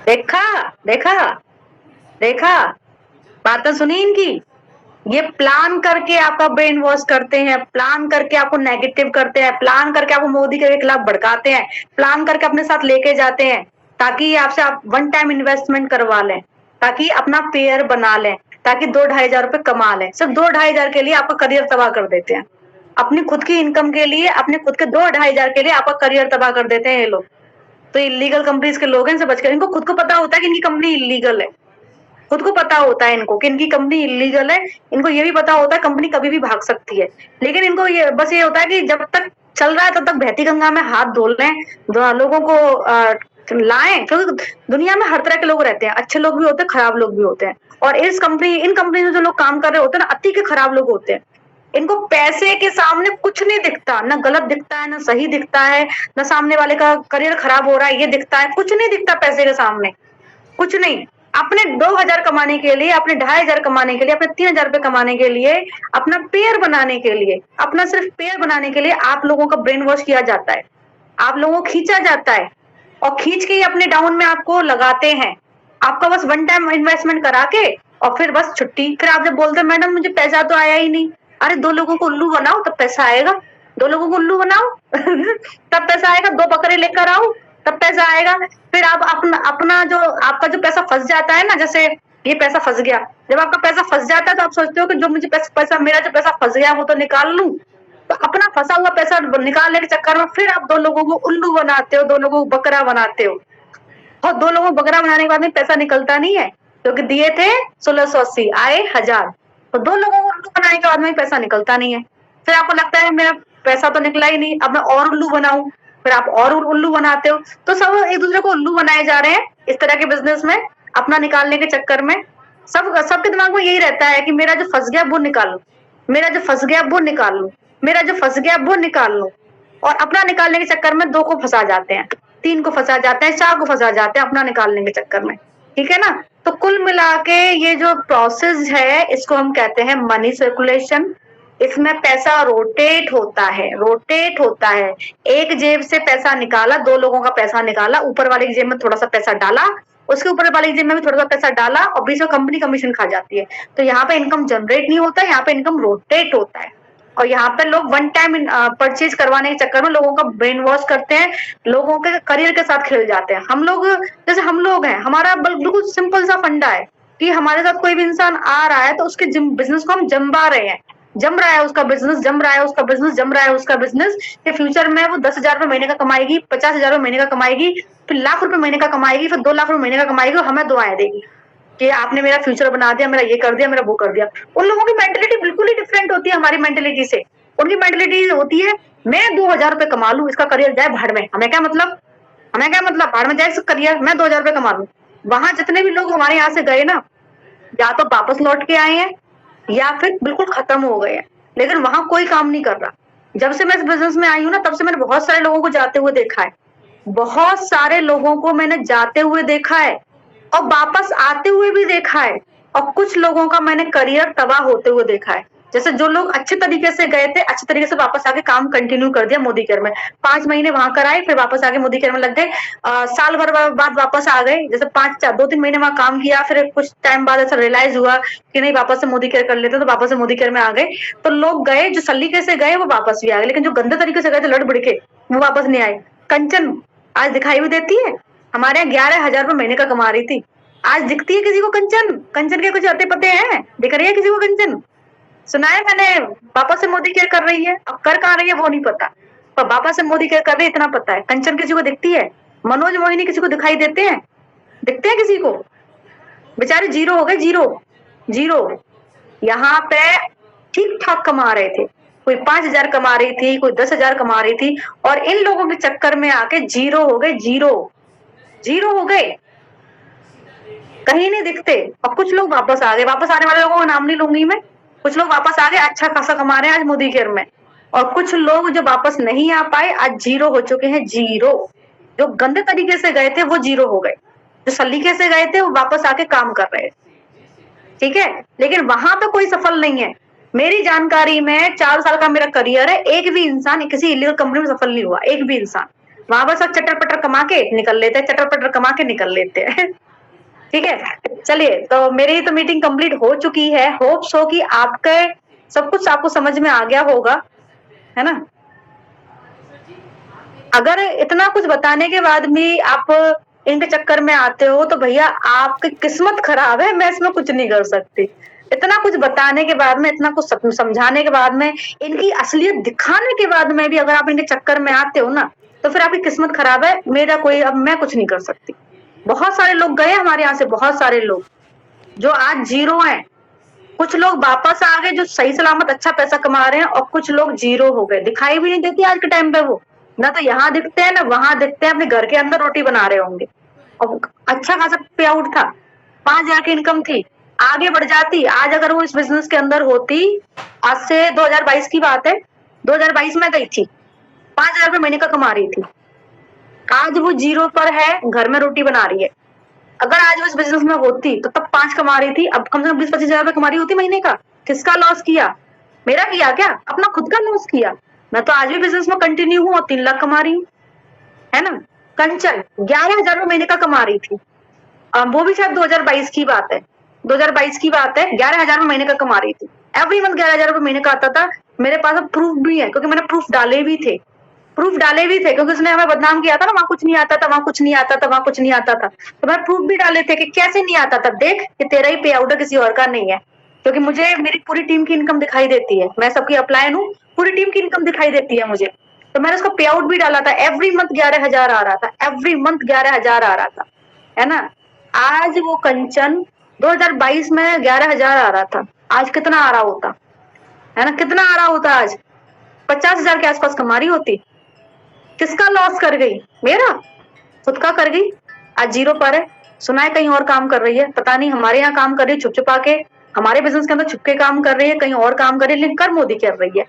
देखा देखा देखा, बातें सुनी इनकी। ये प्लान करके आपका ब्रेन वॉश करते हैं, प्लान करके आपको नेगेटिव करते हैं, प्लान करके आपको मोदी के खिलाफ भड़काते हैं, प्लान करके अपने साथ लेके जाते हैं, ताकि आपसे आप वन टाइम इन्वेस्टमेंट करवा लें, ताकि अपना पेयर बना लें, ताकि 2-2.5 हजार रुपए कमा लें। सिर्फ 2-2.5 हजार के लिए आपका करियर तबाह कर देते हैं। अपनी खुद की इनकम के लिए, अपने खुद के 2-2.5 हजार के लिए आपका करियर तबाह कर देते हैं ये लोग। तो इलीगल कंपनीज के लोग हैं, इनसे बचकर। इनको खुद को पता होता है कि इनकी कंपनी इलीगल है, खुद को पता होता है इनको कि इनकी कंपनी इलीगल है। इनको ये भी पता होता है कंपनी कभी भी भाग सकती है, लेकिन इनको ये बस ये होता है कि जब तक चल रहा है तब तक बहती गंगा में हाथ धो लें, लोगों को लाएं। क्योंकि दुनिया में हर तरह के लोग रहते हैं, अच्छे लोग भी होते हैं, खराब लोग भी होते हैं। और इन कंपनी में जो लोग काम कर रहे होते हैं ना, अति के खराब लोग होते हैं। इनको पैसे के सामने कुछ नहीं दिखता, ना गलत दिखता है, ना सही दिखता है, ना सामने वाले का करियर खराब हो रहा है ये दिखता है। कुछ नहीं दिखता पैसे के सामने, कुछ नहीं। अपने 2,000 कमाने के लिए, अपने 2,500 कमाने के लिए, अपने 3,000 रुपए कमाने के लिए, अपना पेयर बनाने के लिए, अपना सिर्फ पेयर बनाने के लिए आप लोगों का ब्रेन वॉश किया जाता है, आप लोगों को खींचा जाता है, और खींच के ही अपने डाउन में आपको लगाते हैं। आपका बस वन टाइम इन्वेस्टमेंट करा के और फिर बस छुट्टी। फिर आप जब बोलते हैं मैडम मुझे पैसा तो आया ही नहीं, अरे 2 लोगों को उल्लू बनाओ तब पैसा आएगा, 2 लोगों को उल्लू बनाओ तब पैसा आएगा, 2 बकरे लेकर आओ तब पैसा आएगा। फिर आप अपना जो आपका जो पैसा फंस जाता है ना, जैसे ये पैसा फंस गया, जब आपका पैसा फंस जाता है तो आप सोचते हो कि जो मुझे पैसा मेरा जो पैसा फंस गया वो तो निकाल लूं। तो अपना फंसा हुआ पैसा निकालने के चक्कर में फिर आप 2 लोगों को उल्लू बनाते हो, 2 लोगों को बकरा बनाते हो। और 2 लोगों को बकरा बनाने के बाद में पैसा निकलता नहीं है, क्योंकि दिए थे 1680 आए 1000, तो 2 लोगों को उल्लू बनाने के बाद में पैसा निकलता नहीं है। फिर आपको लगता है मेरा पैसा तो निकला ही नहीं, अब मैं और उल्लू बनाऊं, फिर आप और उल्लू बनाते हो। तो सब एक दूसरे को उल्लू बनाए जा रहे हैं इस तरह के बिजनेस में, अपना निकालने के चक्कर में। सबके दिमाग में यही रहता है कि मेरा जो फंस गया वो निकाल लूं, मेरा जो फंस गया वो निकाल लूं, मेरा जो फंस गया वो निकाल लूं। और अपना निकालने के चक्कर में 2 को फंसा जाते हैं, 3 को फंसा जाते हैं, 4 को फंसा जाते हैं अपना निकालने के चक्कर में, ठीक है ना। तो कुल मिला के ये जो प्रोसेस है इसको हम कहते हैं मनी सर्कुलेशन। इसमें पैसा रोटेट होता है। एक जेब से पैसा निकाला, 2 लोगों का पैसा निकाला, ऊपर वाले की जेब में थोड़ा सा पैसा डाला, उसके ऊपर वाली की जेब में भी थोड़ा सा पैसा डाला, और बीच में कंपनी कमीशन खा जाती है। तो यहाँ पे इनकम जनरेट नहीं होता, यहाँ पे इनकम रोटेट होता है। और यहाँ पे लोग वन टाइम परचेज करवाने के चक्कर में लोगों का ब्रेन वॉश करते हैं, लोगों के करियर के साथ खेल जाते हैं। हम लोग जैसे हम लोग हैं, हमारा बिल्कुल सिंपल सा फंडा है कि हमारे साथ कोई भी इंसान आ रहा है तो उसके बिजनेस को हम जमवा रहे हैं, जम रहा है उसका बिजनेस, जम रहा है उसका बिजनेस, जम रहा है उसका बिजनेस, कि फ्यूचर में वो 10,000 रुपए महीने का कमाएगी, 50,000 रुपए महीने का कमाएगी, फिर लाख रुपए महीने का कमाएगी, फिर 2 लाख रुपए महीने का कमाएगी और हमें दुआएं देगी कि आपने मेरा फ्यूचर बना दिया, मेरा ये कर दिया, मेरा वो कर दिया। उन लोगों की मेंटेलिटी बिल्कुल ही डिफरेंट होती है हमारी मेंटेलिटी से। उनकी मेंटेलिटी होती है मैं 2,000 रुपए कमा लूं, इसका करियर जाए भाड़ में, हमें क्या मतलब, हमें क्या मतलब, भाड़ में जाए इसका करियर, मैं 2,000 रुपए कमा लूं। वहां जितने भी लोग हमारे यहाँ से गए ना, या तो वापस लौट के आए हैं या फिर बिल्कुल खत्म हो गए हैं, लेकिन वहां कोई काम नहीं कर रहा। जब से मैं इस बिजनेस में आई हूँ ना, तब से मैंने बहुत सारे लोगों को जाते हुए देखा है, बहुत सारे लोगों को मैंने जाते हुए देखा है और वापस आते हुए भी देखा है, और कुछ लोगों का मैंने करियर तबाह होते हुए देखा है। जैसे जो लोग अच्छे तरीके से गए थे, अच्छे तरीके से वापस आके काम कंटिन्यू कर दिया मोदी केयर में, 5 महीने वहां कराए, फिर वापस आके मोदी केयर में लग गए, साल भर बाद वापस आ गए। जैसे 2-3 महीने वहां काम किया, फिर कुछ टाइम बाद ऐसा रियलाइज हुआ कि नहीं वापस से मोदी केयर कर लेते, तो वापस से मोदी केयर में आ गए। तो लोग गए जो सलीके से गए वो वापस भी आ गए, लेकिन जो गंदे तरीके से गए थे लड़ भिड़ के, वो वापस नहीं आए। कंचन आज दिखाई भी देती है, हमारे यहाँ 11,000 रुपए महीने का कमा रही थी, आज दिखती है किसी को कंचन? कंचन के कुछ अते पते हैं? दिख रही है किसी को कंचन? सुना है मैंने वापस से मोदी केयर कर रही है, अब कर कहाँ रही है वो नहीं पता, पर वापस से मोदी केयर कर रही है इतना पता है। कंचन किसी को दिखती है? मनोज मोहिनी किसी को दिखाई देते हैं? दिखते हैं किसी को? बेचारे जीरो हो गए, जीरो जीरो। यहाँ पे ठीक ठाक कमा रहे थे, कोई 5,000 कमा रही थी, कोई 10,000 कमा रही थी, और इन लोगों के चक्कर में आके जीरो हो गए, जीरो जीरो हो गए, कहीं नहीं दिखते। और कुछ लोग वापस आ गए, वापस आने वाले लोगों का नाम नहीं लूंगी मैं, कुछ लोग वापस आ गए, अच्छा खासा कमा रहे हैं आज मोदी केयर में, और कुछ लोग जो वापस नहीं आ पाए आज जीरो हो चुके हैं, जीरो। जो गंदे तरीके से गए थे वो जीरो हो गए, जो सलीके से गए थे वो वापस आके काम कर रहे हैं, ठीक है। लेकिन वहां पे कोई सफल नहीं है। मेरी जानकारी में 4 साल का मेरा करियर है, एक भी इंसान किसी इलीगल कंपनी में सफल नहीं हुआ, एक भी इंसान। वहां पर सब चटर पटर कमा के निकल लेते हैं, चटर पटर कमा के निकल लेते हैं ठीक है। चलिए, तो मेरी तो मीटिंग कंप्लीट हो चुकी है, होप सो कि आपके सब कुछ आपको समझ में आ गया होगा, है ना। अगर इतना कुछ बताने के बाद भी आप इनके चक्कर में आते हो तो भैया आपकी किस्मत खराब है, मैं इसमें कुछ नहीं कर सकती। इतना कुछ बताने के बाद में, इतना कुछ समझाने के बाद में, इनकी असलियत दिखाने के बाद में भी अगर आप इनके चक्कर में आते हो ना, तो फिर आपकी किस्मत खराब है। मेरा कोई, अब मैं कुछ नहीं कर सकती। बहुत सारे लोग गए हमारे यहाँ से, बहुत सारे लोग जो आज जीरो हैं, कुछ लोग वापस आ गए जो सही सलामत अच्छा पैसा कमा रहे हैं, और कुछ लोग जीरो हो गए, दिखाई भी नहीं देती आज के टाइम पे वो, ना तो यहाँ दिखते हैं ना वहां दिखते हैं, अपने घर के अंदर रोटी बना रहे होंगे। और अच्छा खासा पे आउट था, 5,000 की इनकम थी, आगे बढ़ जाती। आज अगर वो इस बिजनेस के अंदर होती, आज से 2022 की बात है, 2022 में गई थी, 5,000 रुपए महीने का कमा रही थी, आज वो जीरो पर है, घर में रोटी बना रही है। अगर आज वो इस बिजनेस में होती तो तब 5 कमा रही थी, अब कम से कम 20-25 हजार रुपए कमा रही होती महीने का। किसका लॉस किया? मेरा किया क्या? अपना खुद का लॉस किया। मैं तो आज भी बिजनेस में कंटिन्यू हूँ और 3 लाख कमा रही हूँ, है ना। कंचन 11,000 रुपए महीने का कमा रही थी, वो भी शायद 2022 की बात है, 2022 की बात है, 11,000 रुपए महीने का कमा रही थी। एवरी मंथ 11,000 रुपए महीने का आता था। मेरे पास अब प्रूफ भी है, क्योंकि मैंने प्रूफ डाले भी थे, क्योंकि उसने हमें बदनाम किया था ना, वहां कुछ नहीं आता था, वहां कुछ नहीं आता था, वहां कुछ नहीं आता था। तो मैंने प्रूफ भी डाले थे कि कैसे नहीं आता था, देख कि तेरा ही पे आउट है, किसी और का नहीं है। क्योंकि मुझे मेरी पूरी टीम की इनकम दिखाई देती है, मैं सबकी अपलाइन हूँ, पूरी टीम की इनकम दिखाई देती है मुझे। तो मैंने उसका पे आउट भी डाला था, एवरी मंथ 11,000 आ रहा था, एवरी मंथ 11,000 आ रहा था, है ना। आज वो कंचन 2022 में 11,000 आ रहा था, आज कितना आ रहा होता, है ना, कितना आ रहा होता? आज 50,000 के आसपास कमा रही होती। किसका लॉस कर गई? मेरा खुद का कर गई, आज जीरो पर है। सुना है कहीं और काम कर रही है, पता नहीं हमारे यहाँ काम कर रही है, छुप छुपा के हमारे बिजनेस के अंदर छुप के काम कर रही है, कहीं और काम कर रही है, लेकिन कर मोदी कर रही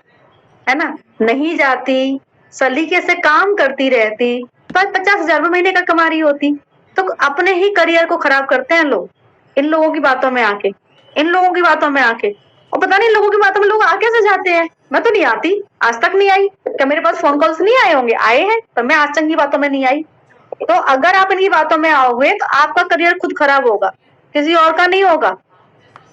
है ना। नहीं जाती, सलीके से काम करती रहती तो 50,000 रुपए महीने का कमा रही होती। तो अपने ही करियर को खराब करते हैं लोग, इन लोगों की बातों में आके, और पता नहीं लोगों की बातों में लोग आ कैसे जाते हैं। मैं तो नहीं आती, आज तक नहीं आई। क्या मेरे पास फोन कॉल्स नहीं आए होंगे? आए हैं, पर मैं आज तक की बातों में नहीं आई। तो अगर आप इनकी बातों में आओगे तो आपका करियर खुद खराब होगा, किसी और का नहीं होगा।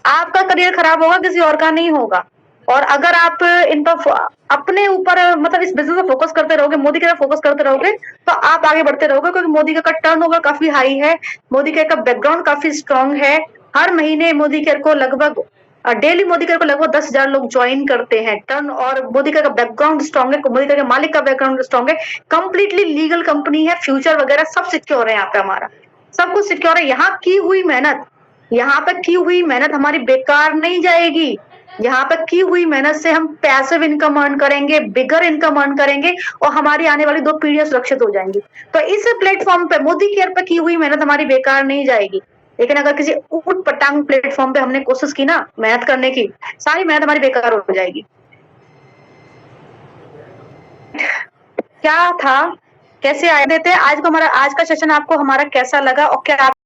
आपका करियर खराब होगा, किसी और का नहीं होगा। और अगर आप इन पर अपने ऊपर मतलब इस बिजनेस में फोकस करते रहोगे, मोदी की तरफ फोकस करते रहोगे, तो आप आगे बढ़ते रहोगे, क्योंकि मोदी का टर्नओवर काफी हाई है, मोदी का बैकग्राउंड काफी स्ट्रांग है। हर महीने मोदी केयर को लगभग डेली मोदी केयर को लगभग 10,000 लोग ज्वाइन करते हैं। टर्न और मोदी केयर का बैकग्राउंड स्ट्रांग है, मोदी केयर के मालिक का बैकग्राउंड स्ट्रांग है, कंप्लीटली लीगल कंपनी है, फ्यूचर वगैरह सब सिक्योर है यहाँ पे, हमारा सब कुछ सिक्योर है। यहाँ की हुई मेहनत, यहाँ पे की हुई मेहनत हमारी बेकार नहीं जाएगी। यहाँ पे की हुई मेहनत से हम पैसिव इनकम अर्न करेंगे, बिगर इनकम अर्न करेंगे, और हमारी आने वाली 2 पीढ़ियां सुरक्षित हो जाएंगी। तो इस प्लेटफॉर्म पे मोदी केयर पे की हुई मेहनत हमारी बेकार नहीं जाएगी। लेकिन अगर किसी ऊट पटांग प्लेटफॉर्म पे हमने कोशिश की ना मेहनत करने की, सारी मेहनत हमारी बेकार हो जाएगी। क्या था, कैसे आए देते आज का सेशन आपको हमारा कैसा लगा, और क्या